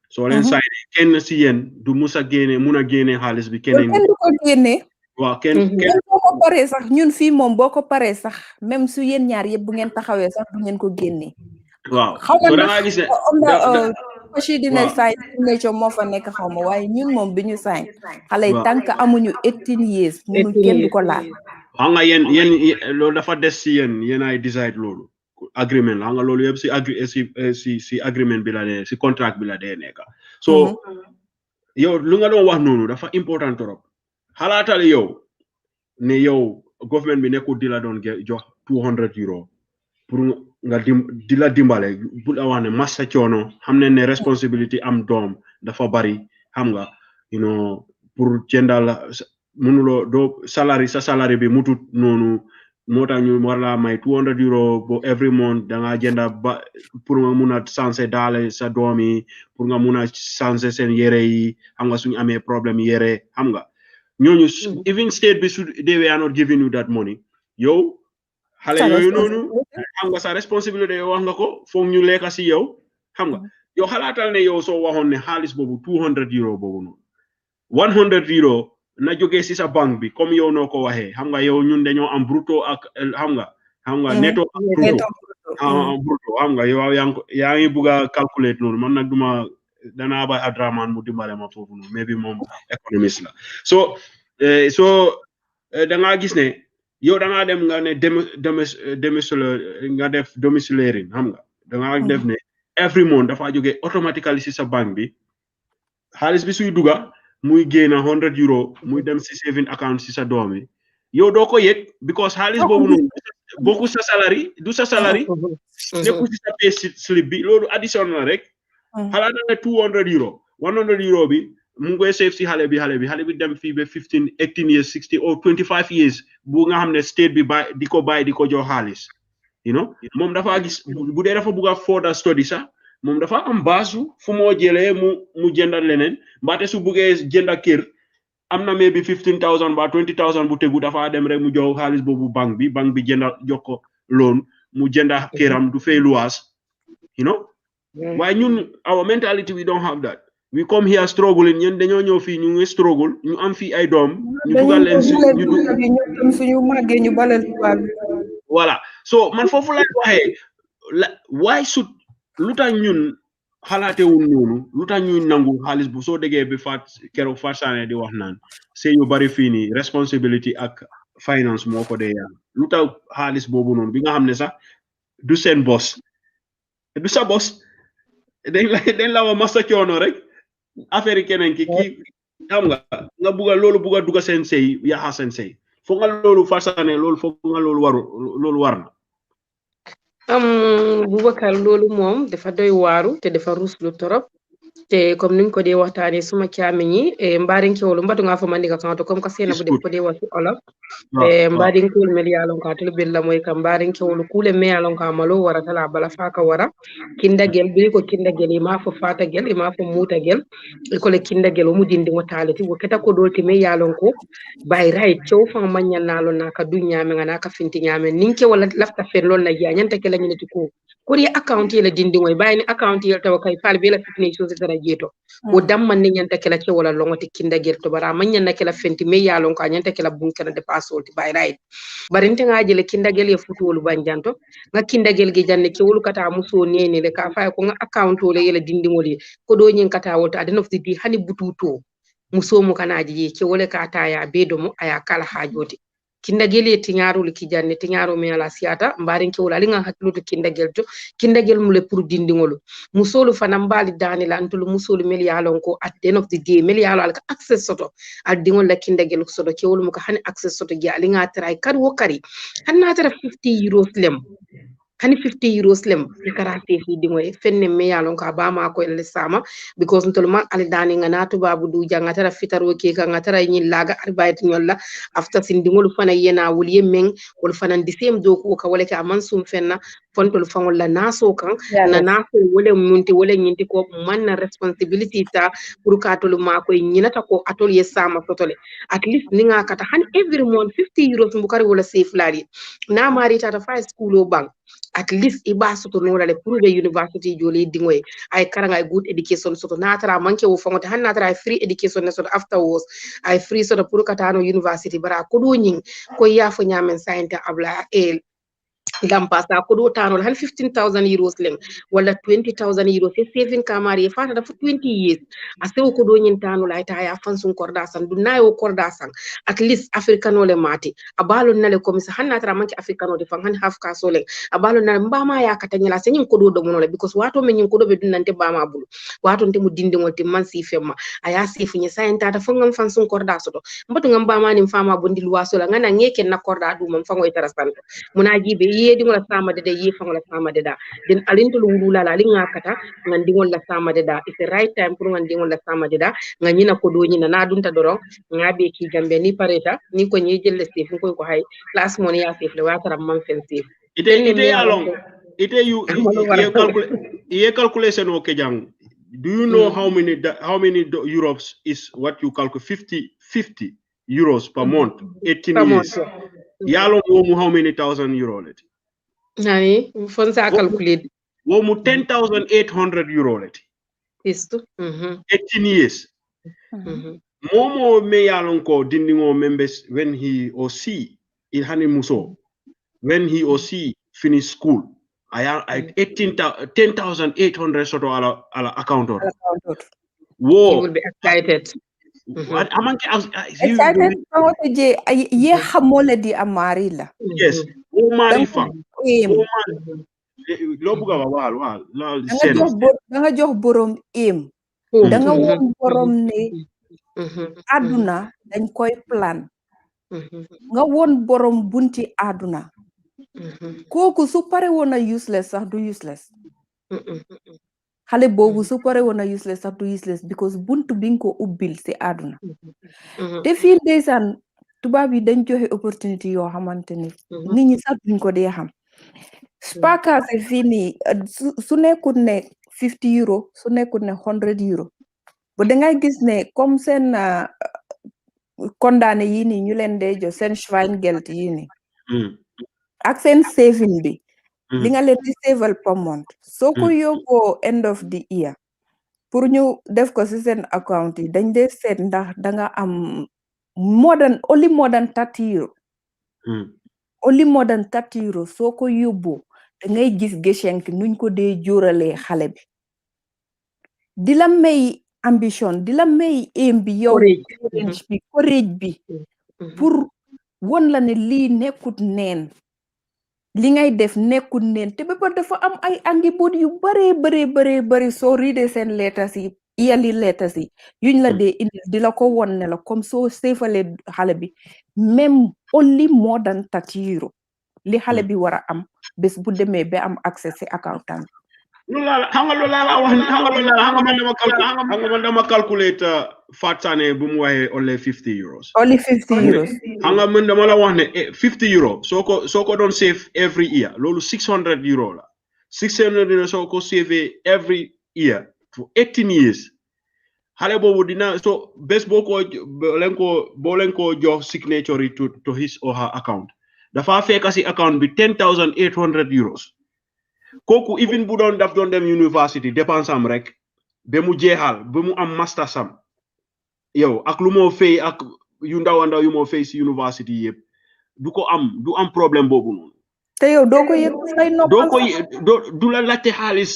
soo leen sign kenn si yéen du mun a génne xaalis bi keneen du ko génne. waaw kenn boo ko paree sax ñun fii moom boo ko paree sax même su yéen ñaar yëpp bu ngeen taxawee sax du ngeen ko génne. waaw xaw da ngaa gis ne aussi dina sign signature moo fa nekk xaw ma waaye ñun moom bi ñu sign xale yi tant que amuñu 18 years mënu kenn du ko laal. xam nga yéen loolu dafa des si yéen ay decide loolu agreement la xam nga loolu yëpp si agreement bi la dee si contract bi la dee nekk so yow lu nga doon wax noonu dafa important trop xalaatal yow ne yow government bi nekkul di la doon jox 200 euros pour nga di la dimbale bu la wax ne massa coono xam ne responsibility am doom dafa bari xam nga pour jëndal mënuloo doo sa salary bi mutut noonu moo tax ñu war laa may 200 euros bo every month da nga jënda ba pour nga mun a sanse daale sa doom yi pour nga mun a sanse seen yére yi xam nga suñu amee problème yére xam nga ñooñu even state bi su they were not giving you that money yow xale yooyu noonu xam nga sa responsabilité yow wax nga ko foog ñu lekka si yow xam nga yow xalaatal ne yow soo waxoon ne xaalis boobu 200 euros boobu noonu 100 euros na jógee si sa banque bi comme yow noo ko waxee xam nga yow ñun dañoo am brutto ak xam nga netto ak brutto xam nga yow yaa ngi bugg a calculate loolu man nag duma danaa bay Adraman mu dimbale ma foofu noonu mais bi moom économiste la so da ngaa gis ne yow da ngaa dem nga ne nga def domiciliaire xam nga da ngaa def ne every month dafa jógee automatically si sa banque bi xaalis bi suy duga muy génn 100 euros muy dem si saving account si sa doom yi yow doo ko yëg because xaalis boobu noonu bokku sa salary du sa salary nekku si sa pay slip bi loolu addition la rek xalaat na ne 200 euros 100 euros bi mu ngi koy save si xale bi dem fii ba 15 18 years 60 or 25 years bu nga xam ne state bi di ko jox xaalis moom dafa gis bu dee dafa bugg a further study sax moom dafa am baasu fu moo jëlee mu jëndal leneen mbaate su buggee jënda kër am na maybe 15,000 ba 20,000 bu tegu dafa dem rek mu jox xaalis boobu banque bi jënda jox ko loan mu jënda këram du fay luwaas waaye ñun our mentality we don't have that we come here struggling ñen dañoo ñëw fii ñu ngi struggle ñu am fii ay doom ñu dugal leen suñu màggee ñu balal voilà so man foofu lay waxee why should lu tax ñun xalaatewul noonu lu tax ñuy nangu xaalis bu soo déggee bi keroog Fatou Sané di wax naan sëy yu bari fii nii responsibility ak finance moo ko dee yàlla lu tax xaalis boobu noonu bi nga xam ne sax du seen bos du sa bos dañ la wa masa coono rek affaire yi keneen ki xam nga bugga a dugga seen sëy yaxa seen sëy foog nga loolu Fatou Sané foog nga loolu war na Boubacar loolu moom dafa doy waaru te dafa ruslu torop te comme niñ ko dee waxtaanee suma caamiñ yi mbarin kewolu mbatu nga fa mandika kanto comme ka sena bu def ko dee wax ci olof mbarin kewol mel yalon ka tulu bella moy kam mbarin kewolu kule me yalon ka malo wara tala bala faka wara kindagel bi ko kindagel ma fo fatagel ma fo mutagel ko le kindagel o mudindi mo talati wo keta ko dolti me yalon ko bay right cew fa manyan nalo naka dunya me ngana ka finti nyame ninke wala lafta fen lol na ya nyanta ke la nyinati ko kuri account yi la dindi moy bayni account yi taw kay fal bi la fitne chose dara jeto o damman ni nyanta ke la ce wala longoti kindagel to bara man nyanna ke la fenti me yalon ko nyanta ke la bun kana de passolti bay right barinte ngaji le kindagel ye futulu banjanto nga kindagel gi janne ke wulu kata muso neni le ka fay ko nga account le yela dindi ngoli ko do nyin kata wolta de nofti di hani bututo muso mu kanaji je ke wole ka ta ya bedo mu aya kala hajoti kindagel ye tiñarol ki janne tiñaro mi ala siata mbarin ke wala linga hakluto kindagel to kindagel mule pour dindingolo musolu fana mbali dani la antulu musolu mel yalon ko at the end of the day mel yalo alka access soto al dingol la kindagel soto ke wol muka hani access soto gi alinga tray kar wo kari hanna tara 50 euros lem hani 50 euros lem karate fi dingoy fenne me yalon ka ba ma ko el sama because ntol man al dani ngana to babu du janga tara fitaro ke ka ngatara nyin laga arbayt nyolla after sin dingol fana yena wul yemen wol fana disem do ko ka wala ka man sum fenna fontol fangol la naso kan na naso wala munti wala nyinti ko man na responsibility ta pour ka tolu ma ko nyinata ko atol ye sama fotole at least ninga kata han every month 50 euros mbukari wala safe lari na mari tata fa school o bank at least iba soto no le pour be university joli dingoy ay karanga good education soto natara manke wo fongote han natara free education ne soto afterwards ay free soto pour katano university bara ko do nyin ko yafo nyamen sainte abla el gam pasa ko do tanol han 15,000 euros leng wala 20,000 euros e saving kamari fata da 20 years asew ko do nyin tanol ay ta ya fansun korda san du nayo korda san at least africano le mati abalo nale komisa han natara manke africano de fan han half ka so leng abalo nale mbama ya kata nyala se nyin ko do mono le because wato men nyin ko do be dunante bama bulu wato nte mu dindi ngol te man si femma aya sifu nyi sayenta ta fangam fansun korda soto mbatu ngam bama ni fama bondi luwaso la ngana ngeke na korda du mam fango itarasanto munaji be yedi ngola sama de ye fangola sama de da den alinto wulula la linga kata ngandi ngola sama de da it's the right time pour ngandi ngola sama de da nganyina ko do nyina na dunta doron ngabe ki gambe ni pareta ni ko nyi jelle sef ko hay class mon ya sef le watara man fen sef ite along ite you ye calculation o ke jang do you know how many euros is what you calculate 50 euros per month 18 years yalo wo how many thousand euro let nani fon sa calculate wo mu 10,800 euro let isto 18 years momo me yalon ko dindingo members when he or she in hani muso when he or she finish school I 10,800 sort of ala account or he will be excited excited ye xamole di amari la yes o mari fa lo buga wal da nga jox borom im da nga won borom ne aduna dañ koy plan nga won borom bunti aduna koku su pare wona useless sax du useless xale bobu su pare wona useless sax du useless because buntu bi nga ko ubbil ci aduna te fi ndeysaan tubaab yi dañ joxe opportunity yoo xamante ni nit ñi sax duñ ko dee xam spaka se fii nii su nekkut ne 50 euro su nekkut ne 100 euro ba dangay gis ne comme seen condamné yi nii ñu leen dee jox seen Schweingeld yi nii ak seen saving bi li nga leen di saveal per month soo ko yóbboo end of the year pour ñu def ko ci seen account yi dañ dee seet ndax danga am only more than 30 euro only more than 30 euro soo ko yóbboo dangay gis géchenk nuñ ko dee jóoralee xale bi di la may ambition di la may aim bi yow courage bi pour won la ne lii nekkut neen li ngay def nekkut neen te ba dafa am ay angiboot yu bare soo riidee seen letters yi yearly letters yi yuñ la dee indi di la ko won ne la comme soo seefalee xale bi même only more than 30 euro li xale bi war a am bés bu demee ba am accès ci accountant man dama calculate Fat Sane bu mu waxee only 50 euros only 50 euros hanga man dama la wax ne 50 euro soo ko doon save every year loolu 600 euro la 600 euro soo ko save every year for 18 years xale boobu dina so bés boo leen ko jox signature to his or her account dafa fekk ci account bi 10,800 euros kooku even bu doon daf doon dem university dépense am rek ba mu jeexal ba mu am master sam yow ak lu moo fay ak yu ndaw yu moo fay ci university yëpp du am problème boobu noonu te yow doo ko yëg say noppal du la laajte xaalis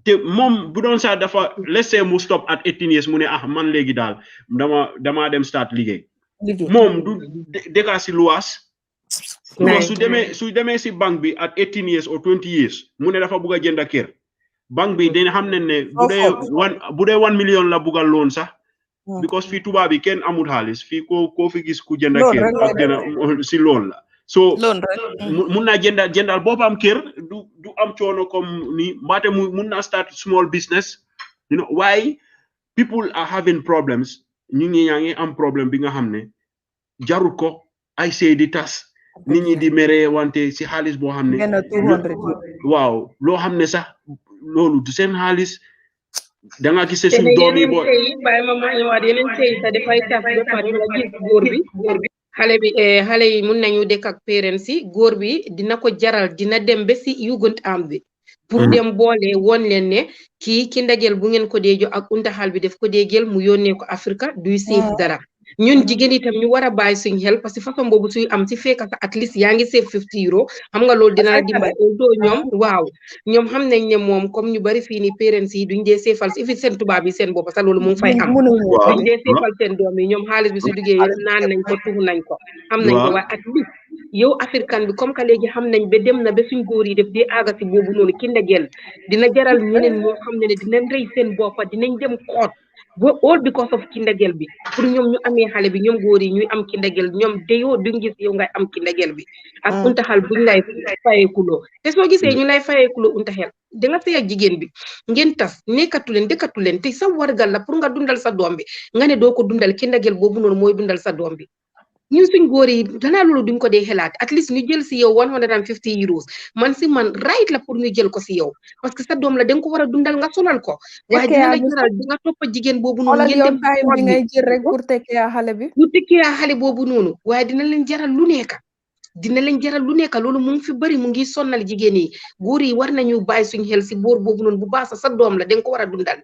te moom bu doon sax dafa laisser mu stop at 18 years mu ne man léegi daal dama dem start liggéey moom du dëkka ci luwaas because su demee si banque bi at 18 years or 20 years mu ne dafa bugg a jënd kër banque bi dañ xam ne bu dee 1 million la buggal loon sax because fii tubaab bi kenn amul xaalis fii koo fi gis ku jënd kër ak gën si lool la so mun naa jëndal boppam kër du am coono comme ni mbaate mun naa start small business waaye people are having problems ñu ngi ñaa ngi am problème bi nga xam ne jarut ko ay sey di tas nit ñi di mere wante si xaalis boo xam ne waaw loo xam ne sax loolu du seen xaalis da nga gis suñu doom yi boo bàyyi ma ñëwaat yeneen sey sax dafay tas ba pare nga gis góor bi xale yi mun nañu dëkk ak parents yi góor bi dina ko jaral dina dem ba si Jugendamt bi pour dem boole woon leen ne kii ki ndagel bu ngeen ko dee jox ak untaxal bi def ko dee jël mu yónnee ko Afrika duy save dara ñun jigéen itam ñu war a bàyyi suñ xel parce que façon boobu suy am si fekk sa at least yaa ngi save 50 euro xam nga loolu dina la dimbali doo ñoom xam nañ ne moom comme ñu bari fii ni parents yi duñ dee seefal si fi seen tubaab yi seen bopp sax loolu mu ngi fay am duñ dee seefal seen doom yi ñoom xaalis bi su duggee yëpp naan nañ ko tuxu nañ ko xam nañ ko waaye at least yow africain bi comme que léegi xam nañ ba dem na ba suñ góor yi def dee aaga si boobu noonu ki ndagel dina jaral ñeneen ñoo xam ne dinañ rëy seen boppa dinañ dem xoot all because of ki ndagel bi pour ñoom ñu amee xale bi ñoom góor yi ñuy am ki ndagel ñoom deyoo duñ gis yow ngay am ki ndagel bi ak untaxal buñ lay fayeekuloo te soo gisee ñu lay fayeekuloo untaxel da nga sëy ak jigéen bi ngeen tas nekkatu leen dëkkatu leen te sa wargal la pour nga dundal sa doom bi nga ne doo ko dundal ki ndagel boobu noonu mooy dundal sa doom bi ñun suñ góor yi danaa loolu duñ ko dee xelaat at least ñu jël si yow 150 euros man si man right la pour ñu jël ko si yow parce que sa doom la danga ko war a dundal nga solal ko waaye dina la jaral di nga toppa jigéen boobu noonu ngeen dem bi ngay jël rek pour tekkee xale bi pour tekkee xale boobu noonu waaye dina leen jaral lu nekk loolu mu ngi fi bëri mu ngi sonnal jigéen yi góor yi war nañu bàyyi suñ xel si boor boobu noonu bu baax sa doom la danga ko war a dundal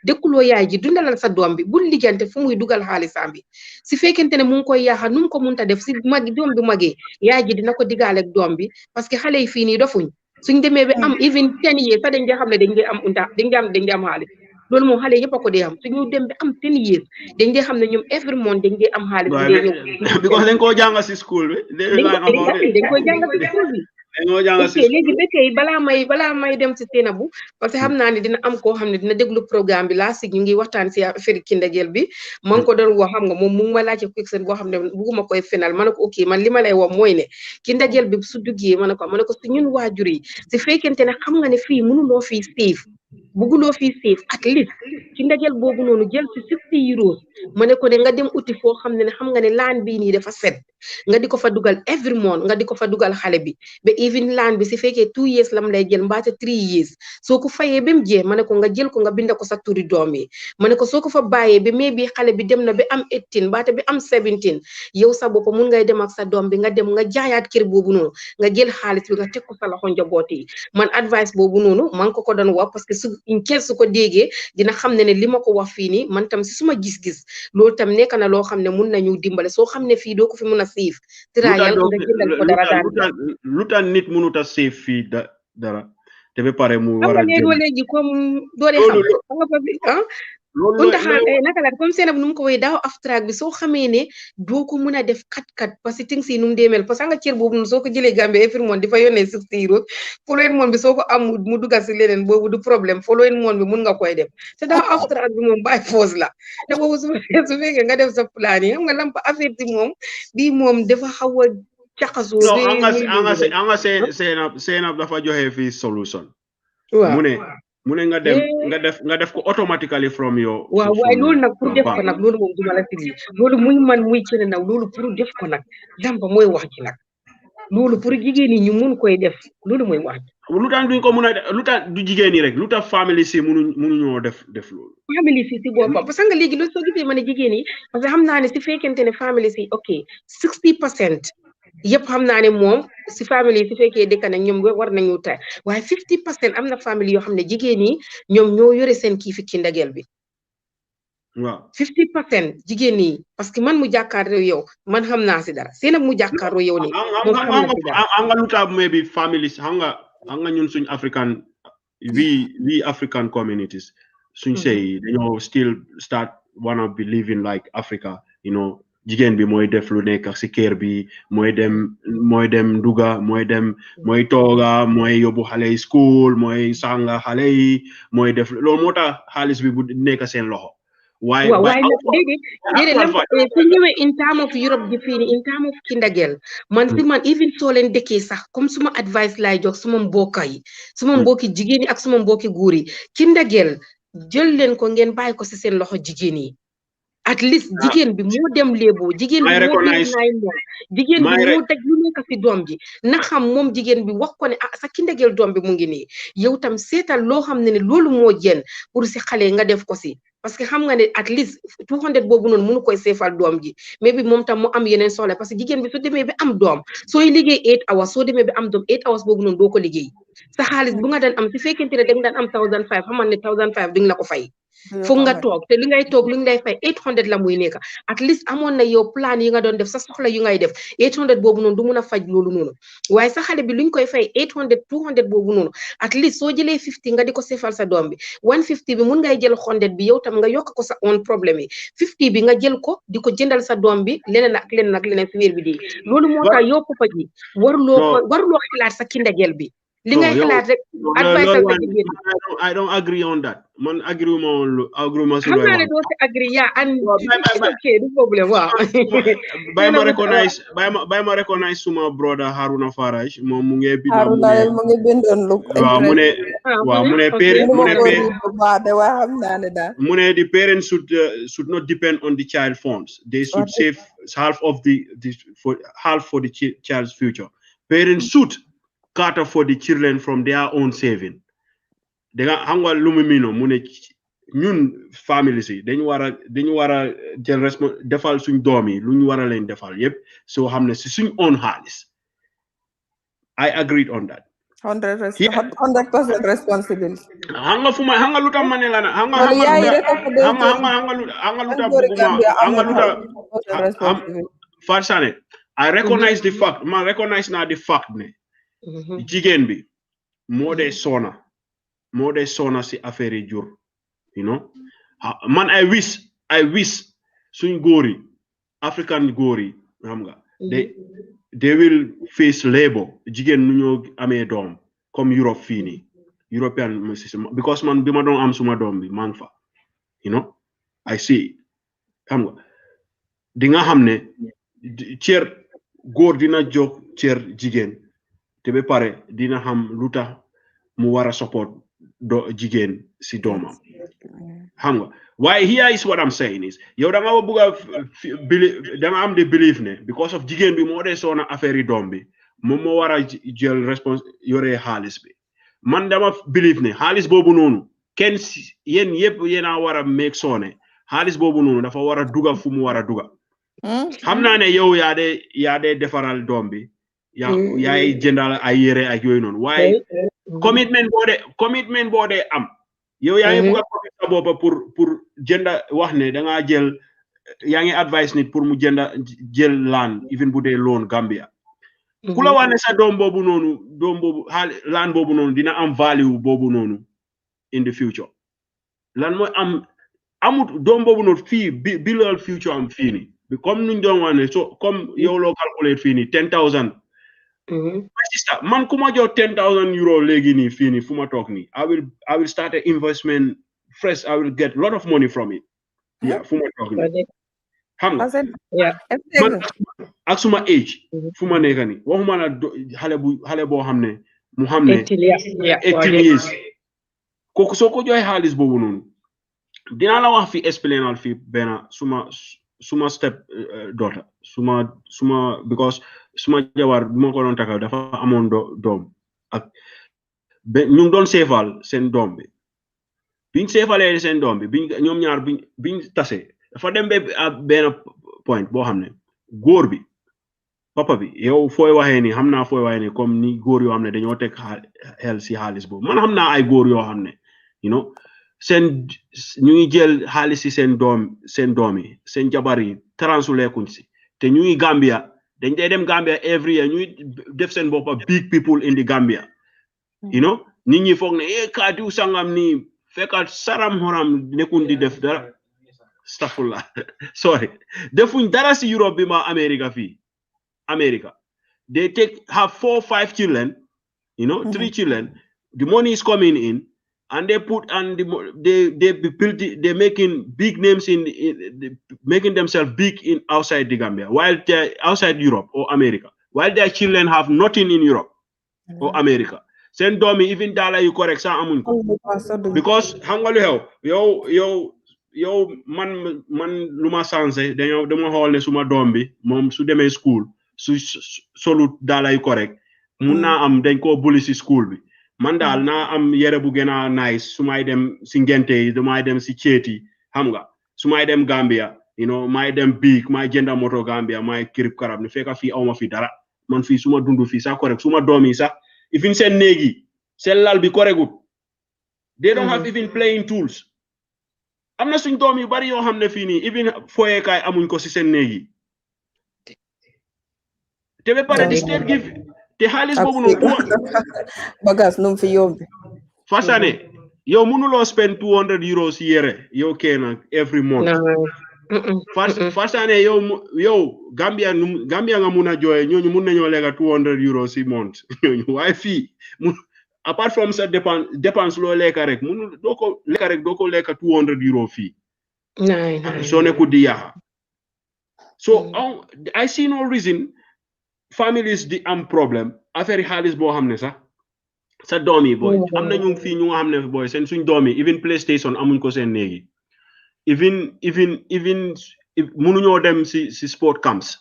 dëkkuloo yaay ji dundalal sa doom bi bul lijjante fu muy dugal xaalisam bi si fekkente ne mu ngi koy yaaxa nu mu ko munta def si doom bi magee yaay ji dina ko digaale ak doom bi parce que xale yi fii nii dofuñ suñ demee ba am even 10 years sax dañ dee xam ne dañ dee am xaalis loolu moom xale yëpp a ko dee am suñu dem ba am 10 years dañ dee xam ne ñoom every month dañ dee am xaalis bi dee ñëw because dañ koo jàng si school bi dañ koy jàng si school bi ok léegi ba tey balaa may dem si Seynabou parce que xam naa ne dina am koo xam ne dina déglu programme bi laa sig ñu ngi waxtaan si affaire ki ndagel bi ma ngi ko doon wax xam nga moom mu ngi ma laajte question boo xam ne bugguma koy fenal ma ne ko ok man li ma lay wax mooy ne ki ndagel bi su duggee ma ne ko si ñun waajur yi si fekkente ne xam nga ne fii mënuloo fii save bugguloo fii save at least ki ndagel boobu noonu jël si 60 euros ma ne ko ne nga dem uti foo xam ne xam nga ne laan bii nii dafa set nga di ko fa dugal every month nga di ko fa dugal xale bi ba even laan bi si fekkee 2 years lam lay jël mbaate 3 years soo ko fayee ba mu jeex ma ne ko nga jël ko nga binda ko sa turi doom yi ma ne ko soo ko fa bàyyee ba mais bi xale bi dem na ba am 18 mbaate bi am 17 yow sa bopp mun ngay dem ak sa doom bi nga dem nga jaayaat kër boobu noonu nga jël xaalis bi nga teg ko sa loxo njaboot yi man advice boobu noonu man ko doon wax parce que su ko déggee dina xam ne li ma ko wax fii nii man tam si suma gis-gis loolu tam nekk na loo xam ne mun nañu dimbale soo xam ne fii doo ko fi mun a siif tiraayal nga jëndal ko dara daan lu tax nit mënut a siif fii dara te ba pare mu war a léegi comme doo dee xam nga fa bi untaxal naka la comme Seynabou nu mu ko woy daaw aftraak bi soo xamee ne doo ko mën a def kat parce que ting si nu mu deemel parce que nga cër boobu noonu soo ko jëlee Gambie every month di fa yónnee 60 euros following month bi soo ko am mu dugal si leneen boobu du problème following month bi mun nga koy def te daaw aftraak bi moom by force la te boobu su fekkee nga def sa plan yi xam nga lampa affaire bi moom bii moom dafa xaw a caxasoo Seynabou dafa joxe fii solution waaw mu ne nga def ko automatically from your waaw waaye loolu nag pour def ko nag loolu moom duma la sigi loolu muy man muy keneen nag loolu pour def ko nag lampa mooy wax ci nag loolu pour jigéen ñi ñu mun koy def loolu mooy wax lu tax duñ ko mun a lu tax du jigéen ñi rek lu tax famille si mënuñoo def loolu famille si boppam parce que nga léegi loolu soo gisee ma ne jigéen yi parce que xam naa ne si fekkente ne famille si ok 60% yëpp xam naa ne moom si famille yi si fekkee dëkk nag ñoom war nañu tay waaye 50% am na famille yoo xam ne jigéen yi ñoom ñoo yore seen kii fi ki ndagel bi waaw 50% jigéen yi parce que man mu jàkkaarloo yow man xam naa si dara Seynabou mu jàkkaarloo yow nii moom xam na si dara am nga lu tax maybe family xam nga ñun suñ African we African communities suñ say dañoo still start wanna be living like Africa jigéen bi mooy def lu nekk si kër bi mooy dem duga mooy tooga mooy yóbbu xale yi school mooy sanga xale yi mooy def loolu moo tax xaalis bi bu nekk seen loxo waaye waaye nag déedéet lam su ñëwee in term of Europe gi fii in term of kindagel man si man even soo leen dëkkee sax comme suma advice laay jox suma mbokka yi suma mbokki jigéen yi ak suma mbokki góor yi kindagel jël leen ko ngeen bàyyi ko si seen loxo jigéen yi at least jigéen bi moo dem léeboo jigéen bi moo biir naay moom jigéen bi moo daj lu nekk si doom ji na xam moom jigéen bi wax ko ne ah sa kindagel doom bi mu ngi nii yow tam seetal loo xam ne loolu moo jën pour si xale nga def ko si parce que xam nga ne at least 200 boobu noonu mënu koy seefal doom ji mais bi moom tam mu am yeneen soxla parce que jigéen bi su demee bi am doom sooy liggéey 8 hours soo demee bi am doom 8 hours boobu noonu doo ko liggéey sa xaalis bu nga daan am si fekkente ne da nga daan am 1500 xamal ne 1500 duñ la ko fay foog nga toog te li ngay toog li ngay fay 800 la muy nekk at least amoon na yow plan yi nga doon def sa soxla yu ngay def 800 boobu noonu du mun a faj loolu noonu waaye sa xale bi luñ koy fay 800 200 boobu noonu at least soo jëlee 50 nga di ko seefal sa doom bi 150 bi mun ngay jël 100 bi yow tam nga yokk ko sa own problème yi 50 bi nga jël ko di ko jëndal sa doom bi leneen ak leneen si weer bi di loolu moo tax yow papa ji waruloo xalaat sa kindagel bi li ngay xalaat rek advice ak jigéen I don't agree on that man agree ma xam naa ne doo si agree yaa and okay du problème waaw bay ma recognize suma brother Haruna Faraj moom mu ngi bind Haruna mu ngi bindoon lu waaw mu ne the parents should not depend on the child funds they should save half for the child's future parents should cater for the children from their own saving danga xam nga lu mu mino mu ne ñun families yi dañu war a jël defal suñ doom yi lu ñu war a leen defal yépp soo xam ne si suñ own xaalis I agreed on that 100% responsibility xam nga lu tax ma ne la na xam nga Farsane I recognize the fact ma recognize na the fact ne jigéen bi moo dee soona si affaire yi jur you know man I wish suñ góor yi African góor yi xam nga they will face labor jigéen nu ñoo amee doom comme Europe fii nii European system because man bi ma doon am suma doom bi maa ngi fa you know I see xam nga di nga xam ne cër góor dina jóg cër jigéen te ba pare dina xam lu tax mu war a support jigéen si doomam xam nga waaye here is what I'm saying is yow da nga bëgg a da nga am de believe ne because of jigéen bi moo dee soona affaire yi doom bi moom moo war a jël yore xaalis bi man dama believe ne xaalis boobu noonu kenn yéen yëpp yéen a war a make soone xaalis boobu noonu dafa war a duga fu mu war a duga xam naa ne yow yaa dee defaral doom bi yaay jëndal ay yére ak yooyu noonu waaye commitment boo dee am yow yaa ngi bëgg a commit sa bopp pour jënda wax ne da ngaa yaa ngi advice nit pour mu jël land even bu dee loan Gambia ku la wax ne sa doom boobu land boobu noonu dina am value boobu noonu in the future lan mooy amut doom boobu noonu fii bilal future am fii nii bi comme nuñ doon wax ne so comme yow loo calculate fii nii 10,000 my sister man ku ma jox 10,000 euro léegi nii fii nii fu ma toog nii I will start an investment fresh I will get a lot of money from it fu ma toog nii xam nga man ak suma age fu ma nekk nii waxuma la xale boo xam ne mu xam ne 18 years kooku soo ko joxee xaalis boobu noonu dinaa la wax fi explainal fi benn suma step daughter suma because suma jabar bi ma ko doon takal dafa amoon doom ak ñu ngi doon seefal seen doom bi biñ seefalee seen doom bi ñoom ñaar biñ tase dafa dem ba benn point boo xam ne góor bi papa bi yow fooy waxee ni xam naa fooy waxee ni comme ni góor yoo xam ne dañoo teg xel si xaalis boobu man xam naa ay góor yoo xam ne you know ñu ngi jël xaalis si seen doom yi seen jabar yi transuleekuñ si te ñu ngi Gambia dañ dee dem Gambia every year ñuy def seen boppa big people in the Gambia you know nit ñi foog ne ka diw sangam nii fekkat saram xoram nekkul di def dara Astaghfirullah. Sorry. Defuñ dara si Europe bi ma America fii. America. They have 4 or 5 children, 3 children. The money is coming in, and they put and they're making big names making themselves big in outside the Gambia, while they're outside Europe or America, while their children have nothing in Europe or America. Send domi even dollar you correct sa amuñ ko. Because xam nga lu xew yow man luma sansé dama xool ne suma doom bi moom su demee school su solut daala yu correct mun naa am dañ koo bulli si school bi man daal naa am yére bu gën a nice su may dem si ngente yi damay dem si ceeti xam nga su may dem Gambia may dem biig may jënda moto Gambia may kirib karab ne fekka fii awma fi dara man fii suma dundu fii sax correct suma doom yi sax even seen néegi seen lal bi correctut they don't have even playing tools. am na suñ doom yu bari yoo xam ne fii nii even foyekaay amuñ ko si seen néegi te ba pare di state give te xaalis boobu noonu bagas num fi yombi fasane yow mënuloo spend 200 euros yére yow kenn every month fasane yow Gambia nga mun a jooye ñooñu mun nañoo lekka 200 euros si month ñooñu waaye fii apart from sa dépense loo lekka rek doo ko lekka 200 euros fii soo nekkul di yaxa so I see no reason families di am problème affaire xaalis boo xam ne sax sa doom yi boy am na ñu fii ñu nga xam ne boy seen suñ doom yi even PlayStation amuñ ko seen néegi even mënuñoo dem si sport camps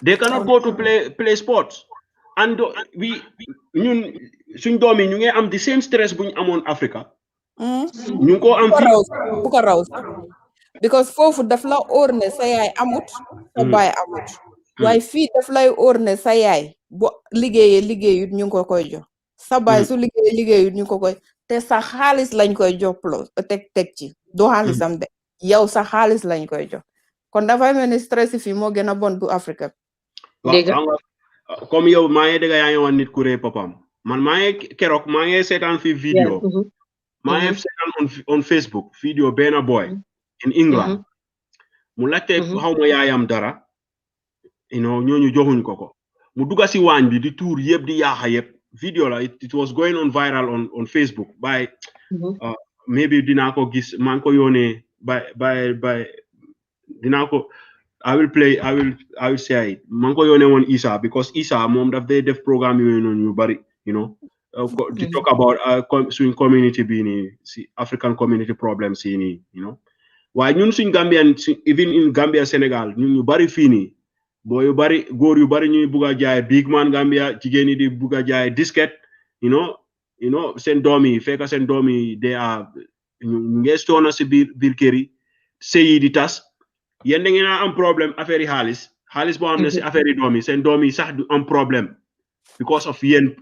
they cannot go to play sports and ñun suñ doom yi ñu ngi am the same stress buñ amoon Africa ñu ko am bu ko raw because foofu daf la óor ne sa yaay amut sa baay amut waaye fii daf lay óor ne sa yaay bu liggéeyut ñu ngi ko koy jox sa baay su liggéeyut ñu ngi ko koy te sa xaalis lañ koy jox plus teg ci du xaalisam de yow sa xaalis lañ koy jox kon dafay mel ni stress fii moo gën a bon bu Afrique comme yow maa ngi dégg yaa ngi wax nit ku ree papam man maa ngi seetaan fi vidéo maa ngi seetaan on Facebook vidéo benn boy in England mu laajte xaw ma yaayam dara ñooñu joxuñ ko mu dugga si waañ bi di tuur yëpp di yaaxa yëpp vidéo la it was going on viral on Facebook by maybe dinaa ko gis maa ngi ko yónnee by dinaa ko I will say it maa ngi ko yónnee woon Isa because Isa moom daf day def programme yooyu noonu ñu bari to talk about suñ community bi nii si African community problems yi nii waaye ñun suñ Gambian even in Gambia Sénégal ñun ñu bari fii nii boo yu bari góor yu bari ñuy bugg a jaay big man Gambia jigéen yi di bugg a jaay disket seen doom yi fekk seen doom yi ñu ngi soona si biir kër yi sëy yi di tas yéen da ngeen a am problème affaire yi xaalis boo xam ne si affaire yi doom yi seen doom yi sax du am problème because of yéen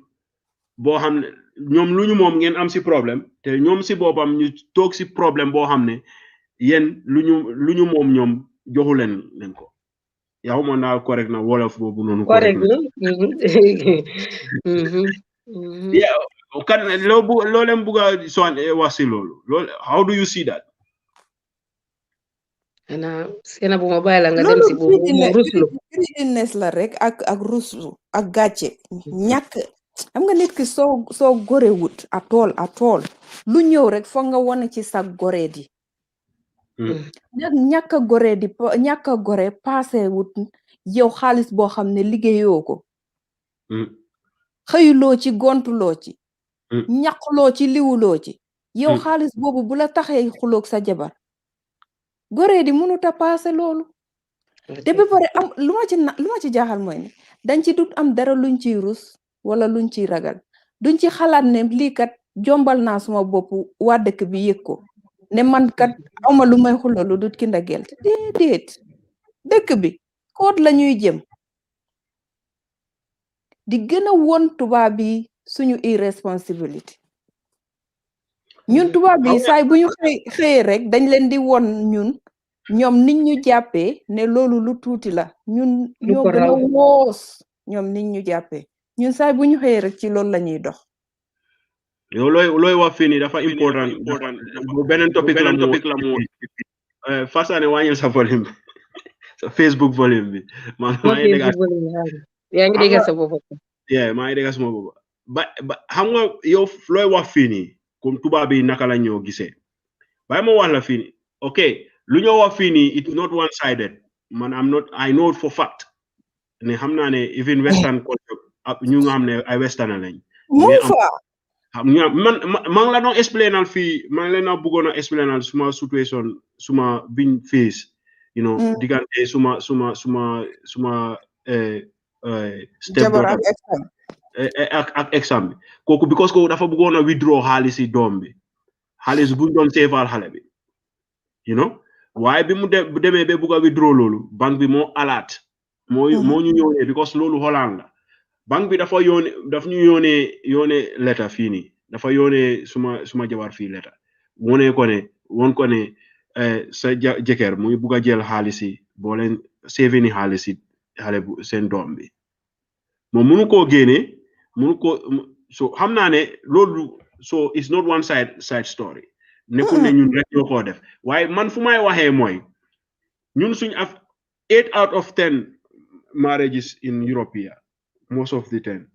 boo xam ne ñoom lu ñu moom ngeen am si problème te ñoom si boppam ñu toog si problème boo xam ne yéen lu ñu moom ñoom joxu leen ko yow ma naa correct na wolof boobu noonu correct na kan loo leen bugg a wax si loolu how do you see that ana seena bu ma bàyyi la nga dem si boobu ruslu greediness la rek ak ruslu ak gàcce ñàkk xam nga nit ki soo gore wut atool lu ñëw rek foog nga wane ci sa gore di ñàkk a gore passé wut yow xaalis boo xam ne liggéeyoo ko xëyuloo ci gontuloo ci ñaqloo ci liwuloo ci yow xaalis boobu bu la taxee xuloog sa jabar gore di mënut a passé loolu te ba pare am lu ma ci jaaxal mooy ne dañ ci dut am dara luñ ciy rus wala luñ ciy ragal duñ ci xalaat ne lii kat jombal naa suma bopp waa dëkk bi yëg ko ne man kat awma lu may xuloo lu dut kinda gel déedéet dëkk bi koot la ñuy jëm di gën a won tubaab bi suñu irresponsabilité ñun tubaab bi saay bu ñu xëyee rek dañ leen di won ñoom nit ñu jàppee ne loolu lu tuuti la ñun ñoo gën a woos ñoom nit ñu jàppee ñun saay bu ñu xëyee rek ci loolu la ñuy dox yow looy wax fii nii dafa important beneen topic la mu Fassane wàññil sa volume bi sa Facebook volume bi maa ngi dégg yaa ngi dégg sa bopp maa ngi dégg sama bopp ba xam nga yow looy wax fii nii comme tubaab yi naka la ñoo gisee waaye ma wax la fii nii ok lu ñoo wax fii nii it's not one sided man I know for fact ne xam naa ne even western culture ñu nga xam ne ay western lañ man la doon explainal fii maa ngi leen a bëggoon a explainal suma situation suma biñ face you know diggante suma step daughter ak exam bi kooku because kooku dafa bëggoon a withdraw xaalis yi doom bi xaalis buñ doon seefaal xale bi you know waaye bi mu demee ba bëgg a withdraw loolu banque bi moo alert moo ñu yónnee because loolu Holland la banque bi dafa ñu yónnee letter fii nii dafa yónnee suma jabar fii letter woon ko ne sa jëkkër muy bugg a jël xaalis yi boo leen seefi ni xaalis yi xale bu seen doom bi moom mënu koo génnee so xam naa ne loolu so it's not one side story nekkul ne ñun rek ñoo koo def waaye man fu may waxee mooy ñun suñ 8 out of 10 marriages in Europe here most of the time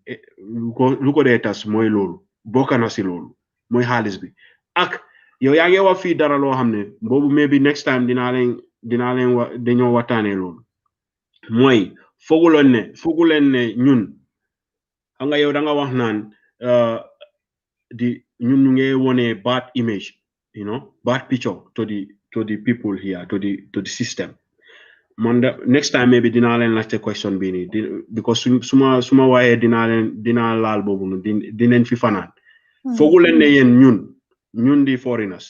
lu ko dee tas mooy loolu bokk na si loolu mooy xaalis bi ak yow yaa ngi wax fii dara loo xam ne boobu maybe next time dinaa leen wax dañoo waxtaanee loolu mooy fogu leen ne ñun xam nga yow da nga wax naan ñun ñu ngi wone bad image bad picture to the people here to the system man next time maybe dinaa leen laajte question bii nii because suma waaye dinaa laal boobu nu dinañ fi fanaan fogu leen ne yéen ñun di foreigners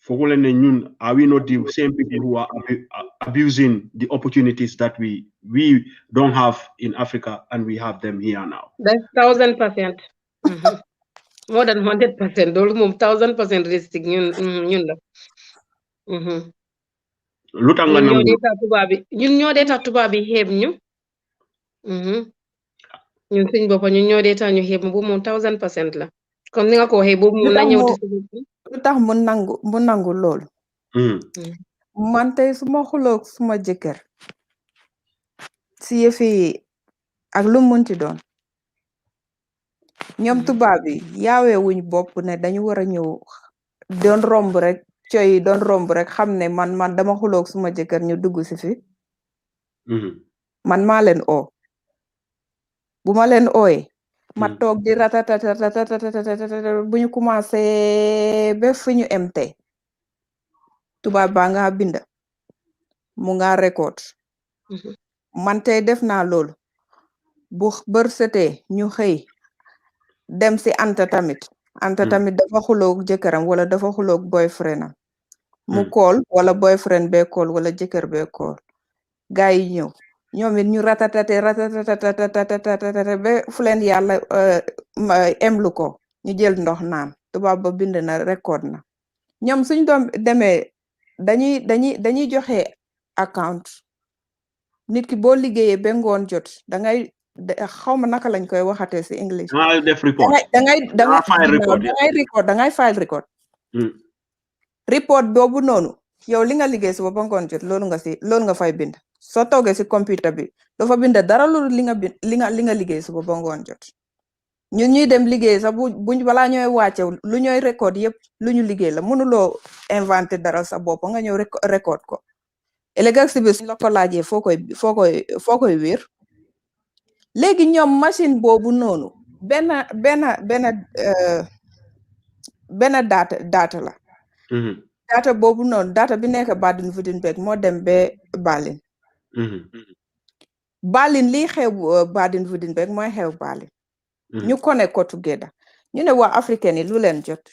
fogu leen ne ñun are we not the same people who are abusing the opportunities that we don't have in Africa and we have them here now. That's 1000%. More than 100%. loolu moom 1000% risque ñun la. lu tax nga nangu ñun ñoo dee tax tubaab bi xeeb ñu. ñun suñ boppa ñun ñoo dee tax ñu xeeb bu moom 1000% la. comme ni nga ko waxee boobu moom na ñëw lu tax mu nangu loolu. man tey su ma xuloog suma jëkkër si yëfi ak lu munti doon ñoom tubaab yi yaawee wuñ bopp ne dañu war a ñëw doon romb rek xam ne man dama xuloog suma jëkkër ñu dugg si fi man maa leen oo bu ma leen ooyee ma toog di ratatata bu ñu commencé ba fu ñu em tey tubaab baa nga bind mu nga record man tey def naa loolu bu bër setee ñu xëy dem si Anta tamit dafa xuloog jëkkëram wala dafa xuloog boyfriend am mu kool wala boyfriend bee kool wala jëkkër bee kool gaay yi ñëw ñoom it ñu ratatate ba fu leen yàlla emlu ko ñu jël ndox naan tubaab ba bind na record na ñoom suñ doom demee dañuy joxe account nit ki boo liggéeyee ba ngoon jot dangay xawma naka lañ koy waxatee si English def report dangay file record report boobu noonu yow li nga liggéey suba ba ngoon jot loolu nga fay bind soo toogee si computer bi dafa bind dara loolu li nga liggéey suba ba ngoon jot ñun ñuy dem liggéey sax buñ balaa ñooy wàcce lu ñooy record yëpp lu ñu liggéey la mënuloo inventé dara sa bopp nga ñëw record ko ëllëg si biir suñ la ko laajee foo koy wér léegi ñoom machine boobu noonu benn data la data boobu noonu data bi nekk Baden-Württemberg moo dem ba Berlin lii xew Baden-Württemberg mooy xew Berlin ñu connect ko together ñu ne waa africaine yi lu leen jot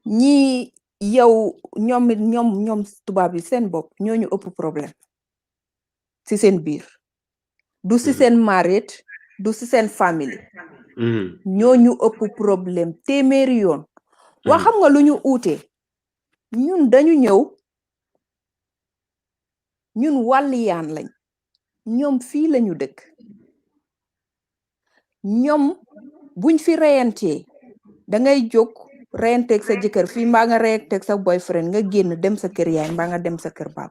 ñi yow ñoom tubaab yi seen bopp ñooñu ëpp problème si seen biir du si seen marriage du si seen famille ñooñu ëpp problème téeméeri yoon waa xam nga lu ñu uute ñun dañu ñëw ñun wàlliyaan lañ ñoom fii lañu dëkk ñoom buñ fi reyantee da ngay jóg reyanteeg sa jëkkër fii mbaa nga reyanteeg sa boyfriend nga génn dem sa kër yaay mbaa nga dem sa kër baab